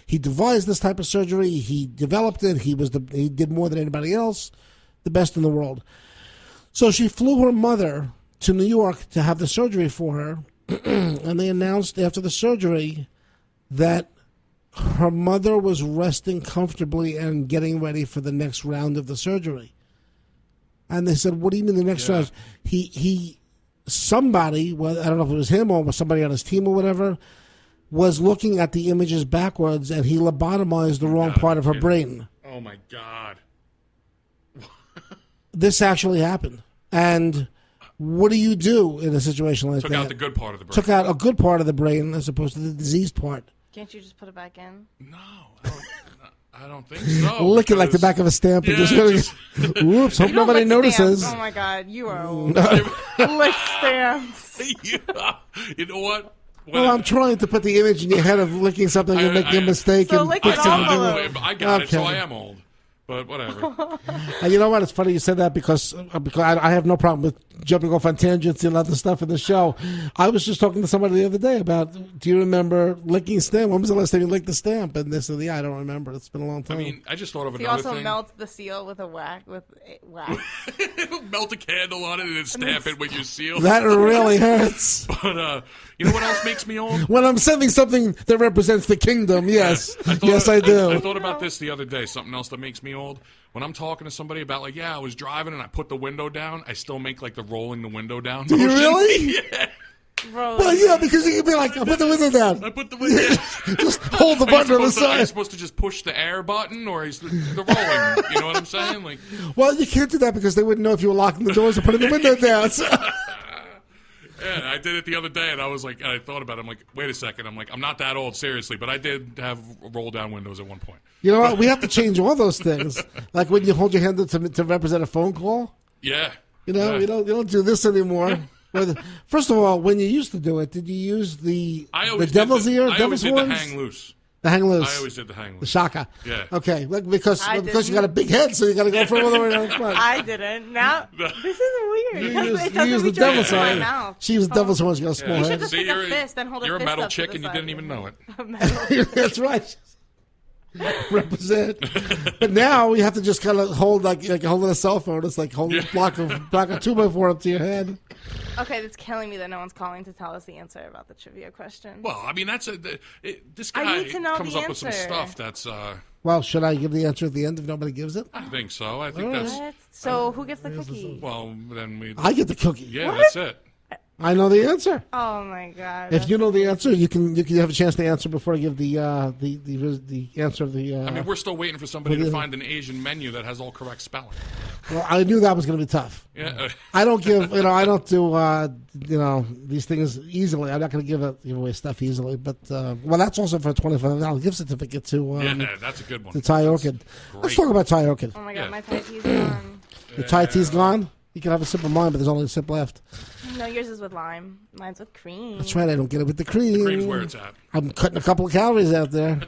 He devised this type of surgery. He developed it. He did more than anybody else, the best in the world. So she flew her mother to New York to have the surgery for her, and they announced after the surgery that her mother was resting comfortably and getting ready for the next round of the surgery. And they said, what do you mean the next round? Somebody, well, I don't know if it was him or somebody on his team or whatever, was looking at the images backwards and he lobotomized the wrong part of her brain. Oh, my God. This actually happened. And what do you do in a situation like that? Took out the good part of the brain. Took out a good part of the brain as opposed to the diseased part. Can't you just put it back in? No, I don't think so. Lick it like the back of a stamp and whoops, hope nobody notices. Stamps. Oh my God, you are old. Lick stamps. You know what? Well, I'm trying to put the image in your head of licking something and making a mistake. So lick it off. I got it, so I am old. But whatever. You know what? It's funny you said that because I have no problem with jumping off on tangents and other stuff in the show. I was just talking to somebody the other day about, do you remember licking stamp? When was the last time you licked the stamp? And they said, I don't remember. It's been a long time. I mean, I just thought of another thing. You also melt the seal with a wax. Melt a candle on it and then stamp it with your seal. That really hurts. But you know what else makes me old? When I'm sending something that represents the kingdom, yes. I do. I thought about this the other day, something else that makes me old. When I'm talking to somebody about, I was driving and I put the window down, I still make, the rolling the window down motion. Do you really? Yeah. Well, yeah, because you can be like, I put the window down. I put the window down. Just hold the button on the side. Are you supposed to just push the air button or is the rolling? You know what I'm saying? Well, you can't do that because they wouldn't know if you were locking the doors or putting the window down. So. Yeah, I did it the other day, and I thought about it. I'm like, wait a second. I'm not that old, seriously, but I did have roll-down windows at one point. You know what? We have to change all those things. Like when you hold your hand up to represent a phone call. Yeah. You know, you don't do this anymore. First of all, when you used to do it, did you use the devil's ear, devil's horns? I always did the hang loose. The hang loose. I always did the hang loose. The shaka. Yeah. Okay, because you got a big head, so you got to go for all the way down the front. I didn't. Now this is weird. You use the devil's horns. She used the devil's horns. You got a small head. You should just take a fist and hold a fist. You're a metal up chick to the and you side. didn't even know it. That's right. Represent. But now you have to just kind of hold like holding a cell phone. It's like holding a block of 2x4 up to your head. Okay, it's killing me that no one's calling to tell us the answer about the trivia question. Well, I mean, this I guy need to know comes the up with some answer. stuff that's. Well, should I give the answer at the end if nobody gives it? I think so. I think What? So who gets the cookie? Well, then we. I get the cookie. Yeah, that's it. I know the answer. Oh my god! If you know the answer, you can have a chance to answer before I give the answer of the. I mean, we're still waiting for somebody to find an Asian menu that has all correct spelling. Well, I knew that was going to be tough. Yeah. I don't give. I don't do. These things easily. I'm not going to give away stuff easily. But that's also for a $25 gift certificate to. Yeah, that's a good one. To Thai Orchid. Let's talk about Thai Orchid. Oh my god, my Thai tea's gone. Your Thai tea's gone. You can have a sip of mine, but there's only a sip left. No, yours is with lime. Mine's with cream. That's right. I don't get it with the cream. The cream's where it's at. I'm cutting a couple of calories out there.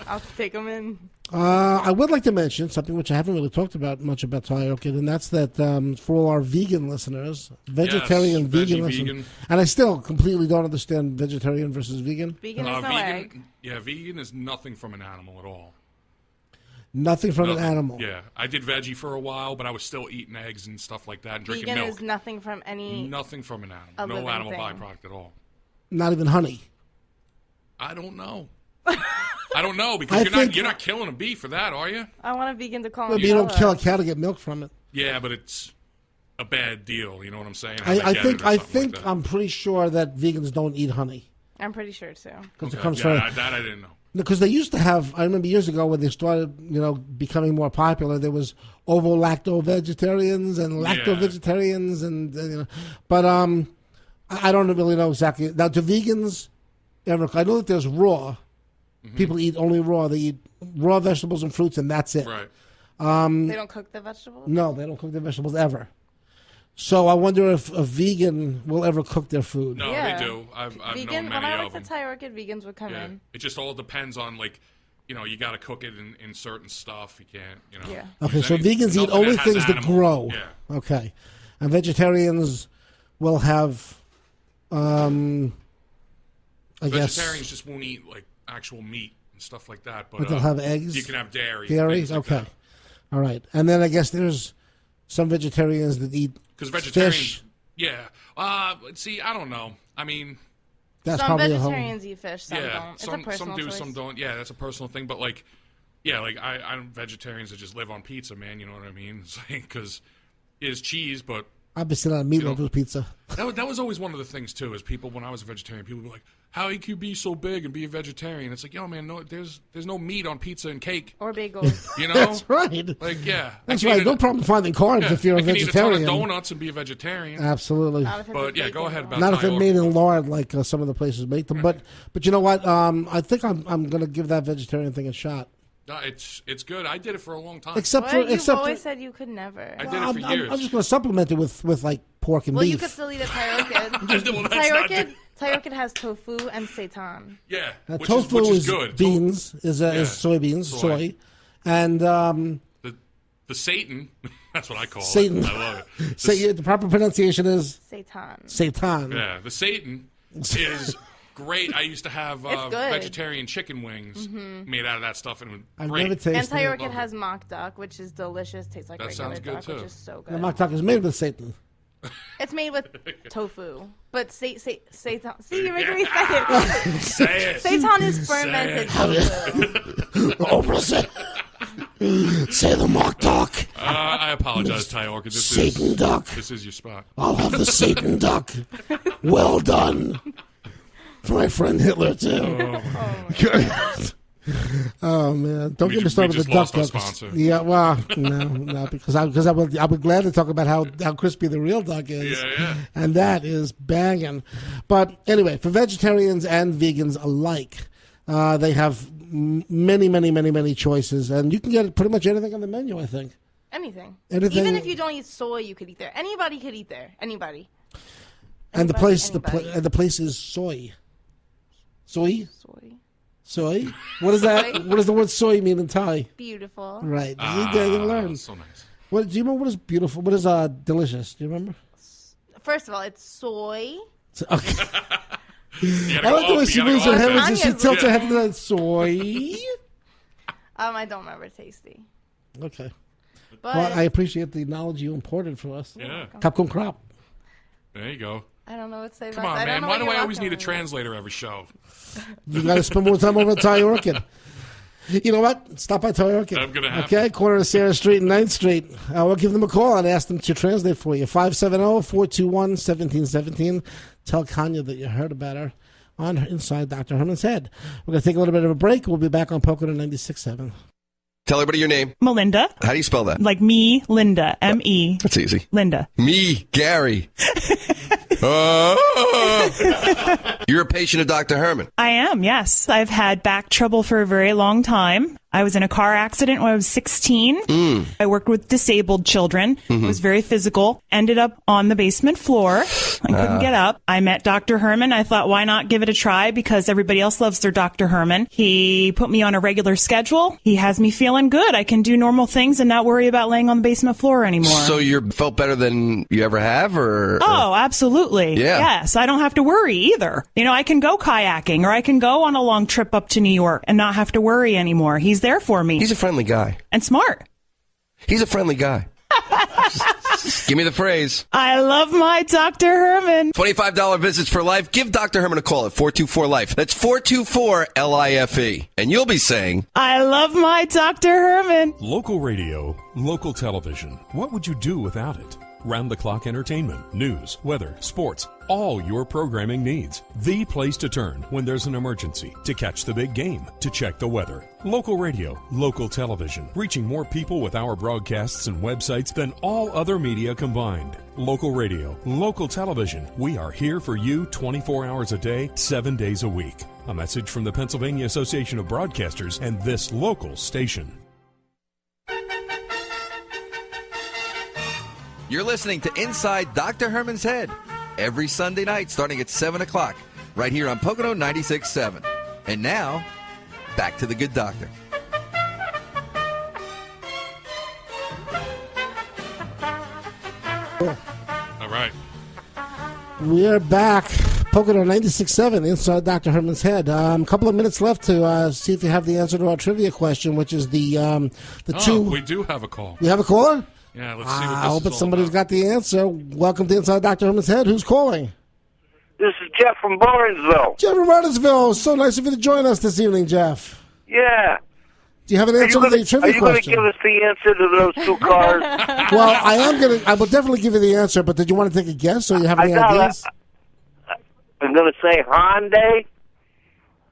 I'll take them in. I would like to mention something which I haven't really talked about much about Thai Orchid, and that's that for all our vegan listeners, vegetarian, vegan listeners, and I still completely don't understand vegetarian versus vegan. Vegan is no egg. Yeah, vegan is nothing from an animal at all. Nothing from an animal. Yeah, I did veggie for a while, but I was still eating eggs and stuff like that and drinking vegan milk. is nothing from any. Nothing from an animal. No animal byproduct at all. Not even honey. I don't know. I don't know because you're not killing a bee for that, are you? I want a vegan to call me. You don't kill a cow to get milk from it. Yeah, but it's a bad deal. You know what I'm saying? I think I'm pretty sure that vegans don't eat honey. I'm pretty sure too. Because it comes that I didn't know. Because they used to have, I remember years ago when they started, becoming more popular, there was ovo-lacto-vegetarians and lacto-vegetarians, but I don't really know exactly. Now, do vegans ever, I know that there's raw. Mm-hmm. People eat only raw. They eat raw vegetables and fruits, and that's it. Right. They don't cook the vegetables? No, they don't cook the vegetables ever. So I wonder if a vegan will ever cook their food. No, they do. I've known many when I of worked them. at Thai Orchid, vegans would come in. It just all depends on, you got to cook it in certain stuff. You can't, Yeah. Okay, so vegans eat only things that grow. Yeah. Okay. And vegetarians will have, Vegetarians guess. just won't eat, actual meat and stuff like that. But they'll have eggs? You can have dairy. Dairies? Okay. All right. And then I guess there's some vegetarians that eat fish. Yeah. See, I don't know. I mean, that's some probably vegetarians eat fish, some don't. It's a personal some do, choice. some don't. Yeah, that's a personal thing. But I'm vegetarians that just live on pizza, man. You know what I mean? It's because it's cheese, but obviously not meatloaf with pizza. That was always one of the things too. Is people when I was a vegetarian, people were like, "How can you be so big and be a vegetarian?" It's like, yo, man, no, there's no meat on pizza and cake or bagels. You know, that's right. That's right. No problem finding carbs if you're a vegetarian. You can eat a ton of donuts and be a vegetarian. Absolutely. But go ahead about not if it's made in lard like some of the places make them. But you know what? I think I'm going to give that vegetarian thing a shot. No, it's good. I did it for a long time. You've always said you could never. I did it for years. I'm just going to supplement it with pork and beef. Well, you could still eat a Thai Orchid. Thai Orchid has tofu and seitan. Yeah, which tofu is good. Beans is soybeans, soy, and the seitan. That's what I call seitan. it. I love it. The proper pronunciation is seitan. Seitan. Yeah, the seitan is great. I used to have vegetarian chicken wings made out of that stuff, and it was great. And Thai Orchid has mock duck, which is delicious. Tastes like that regular duck, too. which is so good. The mock duck is made with seitan. It's made with tofu, but seitan. See, you're making me say it. Say it. Seitan is fermented tofu. Say the mock duck. I apologize, Thai Orchid. Satan duck. This is your spot. I'll have the Satan duck. Well done. For my friend Hitler, too. Oh man! Don't get me started with the duck duck. Yeah, well, no, because I would gladly talk about how crispy the real duck is, and that is banging. But anyway, for vegetarians and vegans alike, they have many choices, and you can get pretty much anything on the menu. I think anything. Even if you don't eat soy, you could eat there. Anybody could eat there. Anybody. And the place is soy. Soy? Soy? What is that? What does the word soy mean in Thai? Beautiful. Right. You learn. So nice. Do you remember what is beautiful? What is delicious? Do you remember? First of all, it's soy. Okay. I like the way she moves her head and she tilts her head to that soy. I don't remember tasty. Okay. But well, I appreciate the knowledge you imported for us. Yeah. Kapkun Krop. There you go. I don't know what to say Come about that. on, man. Why do I always need a translator? translator every show? You got to spend more time over at Thai Orchid. You know what? Stop by Thai Orchid. I'm going to have Okay, corner of Sarah Street and 9th Street. We'll give them a call and ask them to translate for you. 570-421-1717. Tell Kanya that you heard about her on Inside Dr. Herman's Head. We're going to take a little bit of a break. We'll be back on Pocono 96.7. Tell everybody your name. Melinda. How do you spell that? Like me, Linda. M-E. That's easy. Linda. Me, Gary. You're a patient of Dr. Herman. I am, yes. I've had back trouble for a very long time. I was in a car accident when I was 16. I worked with disabled children. Was very physical. Ended up on the basement floor. I couldn't get up. I met Dr. Herman. I thought, why not give it a try? Because everybody else loves their Dr. Herman. He put me on a regular schedule. He has me feeling good. I can do normal things and not worry about laying on the basement floor anymore. So you felt better than you ever have, or? Oh, absolutely. Yeah. Yes, I don't have to worry either. You know, I can go kayaking or I can go on a long trip up to New York and not have to worry anymore. He's there for me. He's a friendly guy. And smart. He's a friendly guy. Give me the phrase. I love my Dr. Herman. $25 visits for life. Give Dr. Herman a call at 424-LIFE. That's 424-LIFE. And you'll be saying, I love my Dr. Herman. Local radio, local television. What would you do without it? Round-the-clock entertainment, news, weather, sports, all your programming needs. The place to turn when there's an emergency, to catch the big game, to check the weather. Local radio, local television, reaching more people with our broadcasts and websites than all other media combined. Local radio, local television. We are here for you 24 hours a day, 7 days a week. A message from the Pennsylvania Association of Broadcasters and this local station. You're listening to Inside Dr. Herman's Head every Sunday night starting at 7 o'clock right here on Pocono 96.7. And now, back to the good doctor. All right. We're back. Pocono 96.7 Inside Dr. Herman's Head. A couple of minutes left to see if you have the answer to our trivia question, which is the two. We do have a call. You have a caller? Yeah, let's see what this I hope is it's all somebody who's about. got the answer. Welcome to Inside Dr. Herman's Head. Who's calling? This is Jeff from Burnsville. Jeff from Burnsville. So nice of you to join us this evening, Jeff. Yeah. Do you have an answer to the trivia Are you going to question? give us the answer to those two cars? Well, I will definitely give you the answer, but did you want to take a guess or you have any ideas? I'm going to say Hyundai,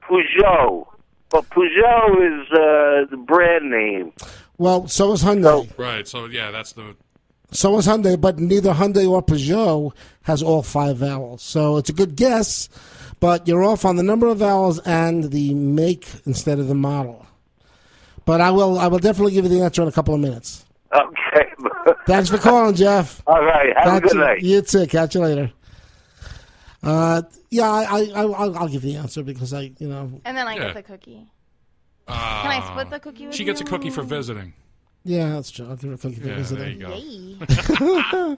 Peugeot. But Peugeot is the brand name. Well, so is Hyundai. Right, so yeah, that's the... So is Hyundai, but neither Hyundai or Peugeot has all 5 vowels. So it's a good guess, but you're off on the number of vowels and the make instead of the model. But I will definitely give you the answer in a couple of minutes. Okay. Thanks for calling, Jeff. All right. Have a good night. You too. Catch you later. Yeah, I'll give the answer because I. And then I get the cookie. Can I split the cookie with She you? gets a cookie for visiting. Yeah, that's true. I'll give her a cookie for visiting. There you go.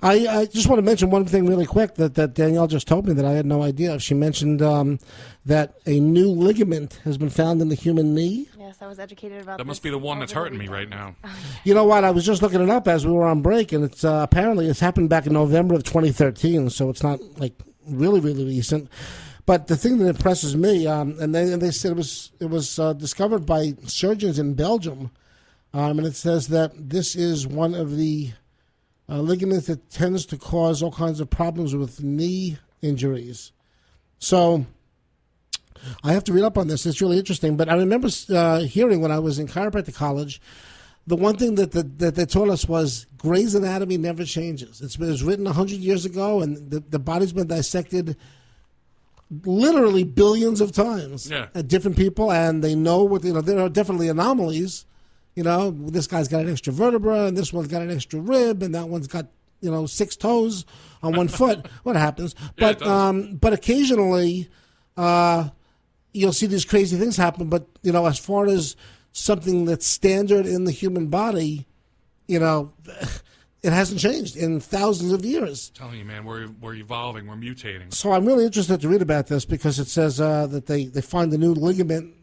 I just want to mention one thing really quick that Danielle just told me that I had no idea of. She mentioned that a new ligament has been found in the human knee. Yes, I was educated about That must be the one that's hurting me right now. You know what? I was just looking it up as we were on break, and it's apparently it's happened back in November of 2013, so it's not like really, really recent. But the thing that impresses me, and they said it was discovered by surgeons in Belgium, and it says that this is one of the ligaments that tends to cause all kinds of problems with knee injuries. So I have to read up on this. It's really interesting. But I remember hearing when I was in chiropractic college, the one thing that they taught us was Gray's Anatomy never changes. It was written 100 years ago, and the body's been dissected literally billions of times at different people, and they know what there are definitely anomalies. This guy's got an extra vertebra, and this one's got an extra rib, and that one's got 6 toes on one foot, what happens? Yeah, But occasionally, you'll see these crazy things happen. But as far as something that's standard in the human body, it hasn't changed in thousands of years. I'm telling you, man, we're evolving, we're mutating. So I'm really interested to read about this because it says that they find a new ligament.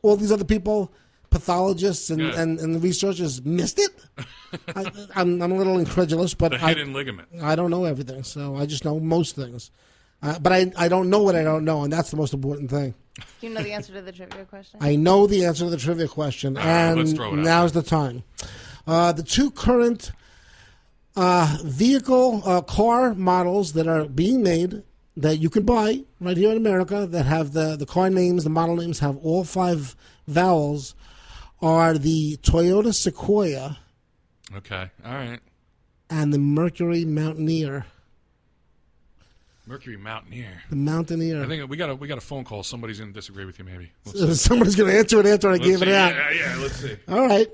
All these other people, pathologists and the researchers, missed it. I'm a little incredulous, but the hidden ligament. I don't know everything, so I just know most things. But I don't know what I don't know, and that's the most important thing. Do you know the answer to the trivia question? I know the answer to the trivia question, and let's throw it out now's the time. The 2 current car models that are being made that you can buy right here in America that have the car names, the model names have all 5 vowels are the Toyota Sequoia. Okay, all right. And the Mercury Mountaineer. Mercury Mountaineer. The Mountaineer. I think we got a phone call. Somebody's going to disagree with you, maybe. Somebody's going to answer it after I gave it out. Yeah, let's see. All right.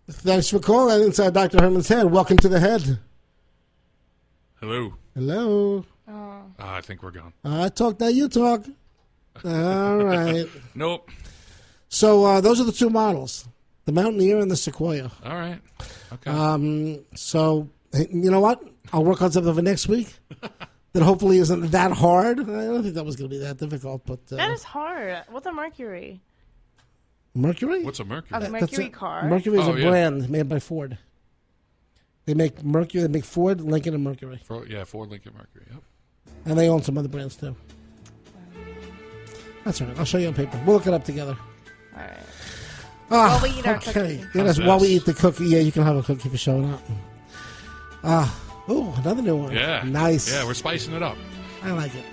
Thanks for calling inside Dr. Herman's Head. Welcome to the head. Hello. Hello. I think we're gone. I talk, now you talk. All right. Nope. So those are the 2 models, the Mountaineer and the Sequoia. All right. Okay. So you know what? I'll work on something for next week that hopefully isn't that hard. I don't think that was going to be that difficult, but that is hard. What's a Mercury? Mercury? What's a Mercury? A Mercury car. Mercury is a brand made by Ford. They make Mercury. They make Ford, Lincoln, and Mercury. Ford, Lincoln, Mercury. Yep. And they own some other brands too. That's all right. I'll show you on paper. We'll look it up together. All right. While we eat our cookie. While we eat the cookie, you can have a cookie for showing up. Another new one. Yeah. Nice. Yeah, we're spicing it up. I like it.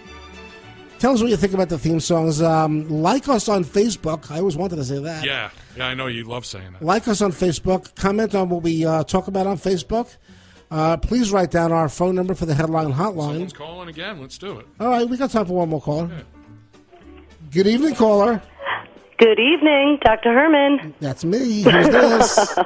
Tell us what you think about the theme songs. Like us on Facebook. I always wanted to say that. Yeah, I know you love saying that. Like us on Facebook. Comment on what we talk about on Facebook. Please write down our phone number for the headline hotline. Someone's calling again. Let's do it. All right, we got time for one more caller. Okay. Good evening, caller. Good evening, Dr. Herman. That's me. Who's this?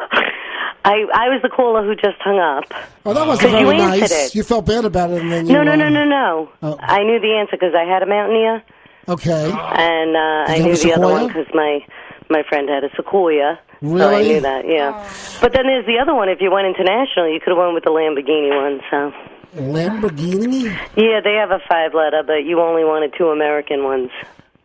I was the caller who just hung up. Oh, that wasn't very nice. It. You felt bad about it, and then you... No. Oh. I knew the answer because I had a Mountaineer. Okay. And I knew the other one because my friend had a Sequoia. Really? So I knew that, yeah. Oh. But then there's the other one. If you went international, you could have went with the Lamborghini one, so... Lamborghini? Yeah, they have a 5-letter, but you only wanted 2 American ones.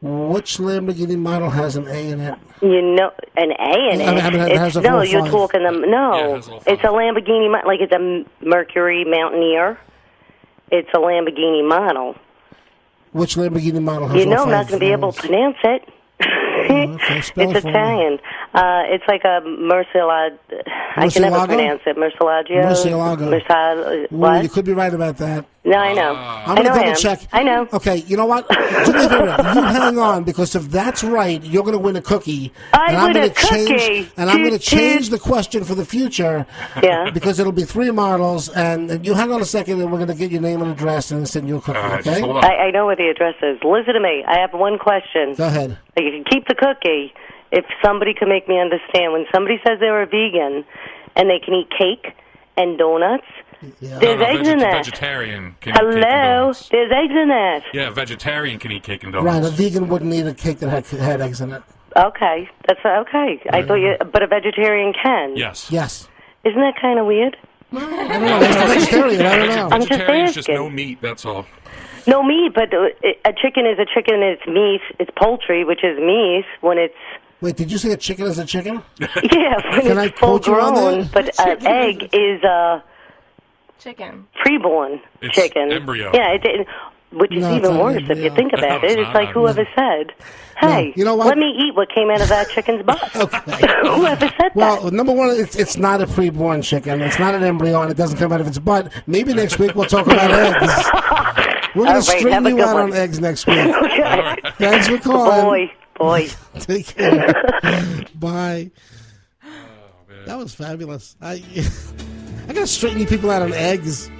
Which Lamborghini model has an A in it? An A in it? I mean, it has a no, 4 you're 5. talking them. No, it's a Lamborghini. Like it's a Mercury Mountaineer. It's a Lamborghini model. Which Lamborghini model has? I'm not going to be able to pronounce it. Okay, it's Italian. It's like a Murcielago. I can never pronounce it. Murcielago. What? You could be right about that. No, I know. I'm going to double check. I know. Okay, you know what? Do me a favor. You hang on, because if that's right, you're going to win a cookie. I'm going to change the question for the future. Yeah. Because it'll be 3 models, and you hang on a second, and we're going to get your name and address and send you a cookie. Okay? I know what the address is. Listen to me. I have one question. Go ahead. You can keep the cookie if somebody can make me understand. When somebody says they're a vegan and they can eat cake and donuts, there's eggs in that. Vegetarian can eat cake and donuts. There's eggs in that. Yeah, vegetarian can eat cake and donuts. Right, a vegan wouldn't eat a cake that had eggs in it. Okay, that's okay. I thought but a vegetarian can. Yes. Isn't that kind of weird? I don't know. That's a vegetarian. I don't know. Vegetarian is just no meat. That's all. No meat, but a chicken is a chicken. It's meat. It's poultry, which is meat when it's. Wait, did you say a chicken is a chicken? Yeah, when it's full grown. But an egg is a chicken. Preborn chicken. Embryo. Yeah, which is even worse if you think about it. It's like whoever said, "Hey, you know what? Let me eat what came out of that chicken's butt." Okay. Whoever said that. Well, number one, it's not a preborn chicken. It's not an embryo, and it doesn't come out of its butt. Maybe next week we'll talk about eggs. We're going to straighten you out on eggs next week. Okay. Thanks for calling. Boy. Take care. Bye. Oh, that was fabulous. I got to straighten you people out on eggs.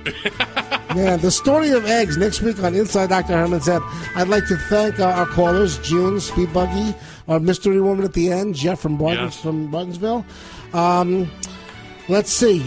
Yeah, the story of eggs next week on Inside Dr. Herman's Head. I'd like to thank our callers, June, Speed Buggy, our mystery woman at the end, Jeff from Bartonsville. Let's see.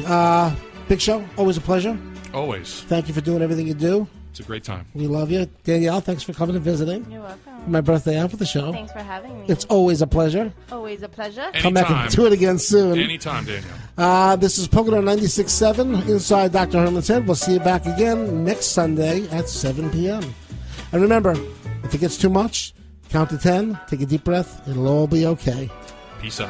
Big Show, always a pleasure. Always. Thank you for doing everything you do. It's a great time. We love you. Danielle, thanks for coming and visiting. You're welcome. My birthday after the show. Thanks for having me. It's always a pleasure. Always a pleasure. Come back and do it again soon. Anytime, Danielle. This is Pocono 96.7 inside Dr. Herman's Head. We'll see you back again next Sunday at 7 p.m. And remember, if it gets too much, count to 10, take a deep breath. It'll all be okay. Peace out.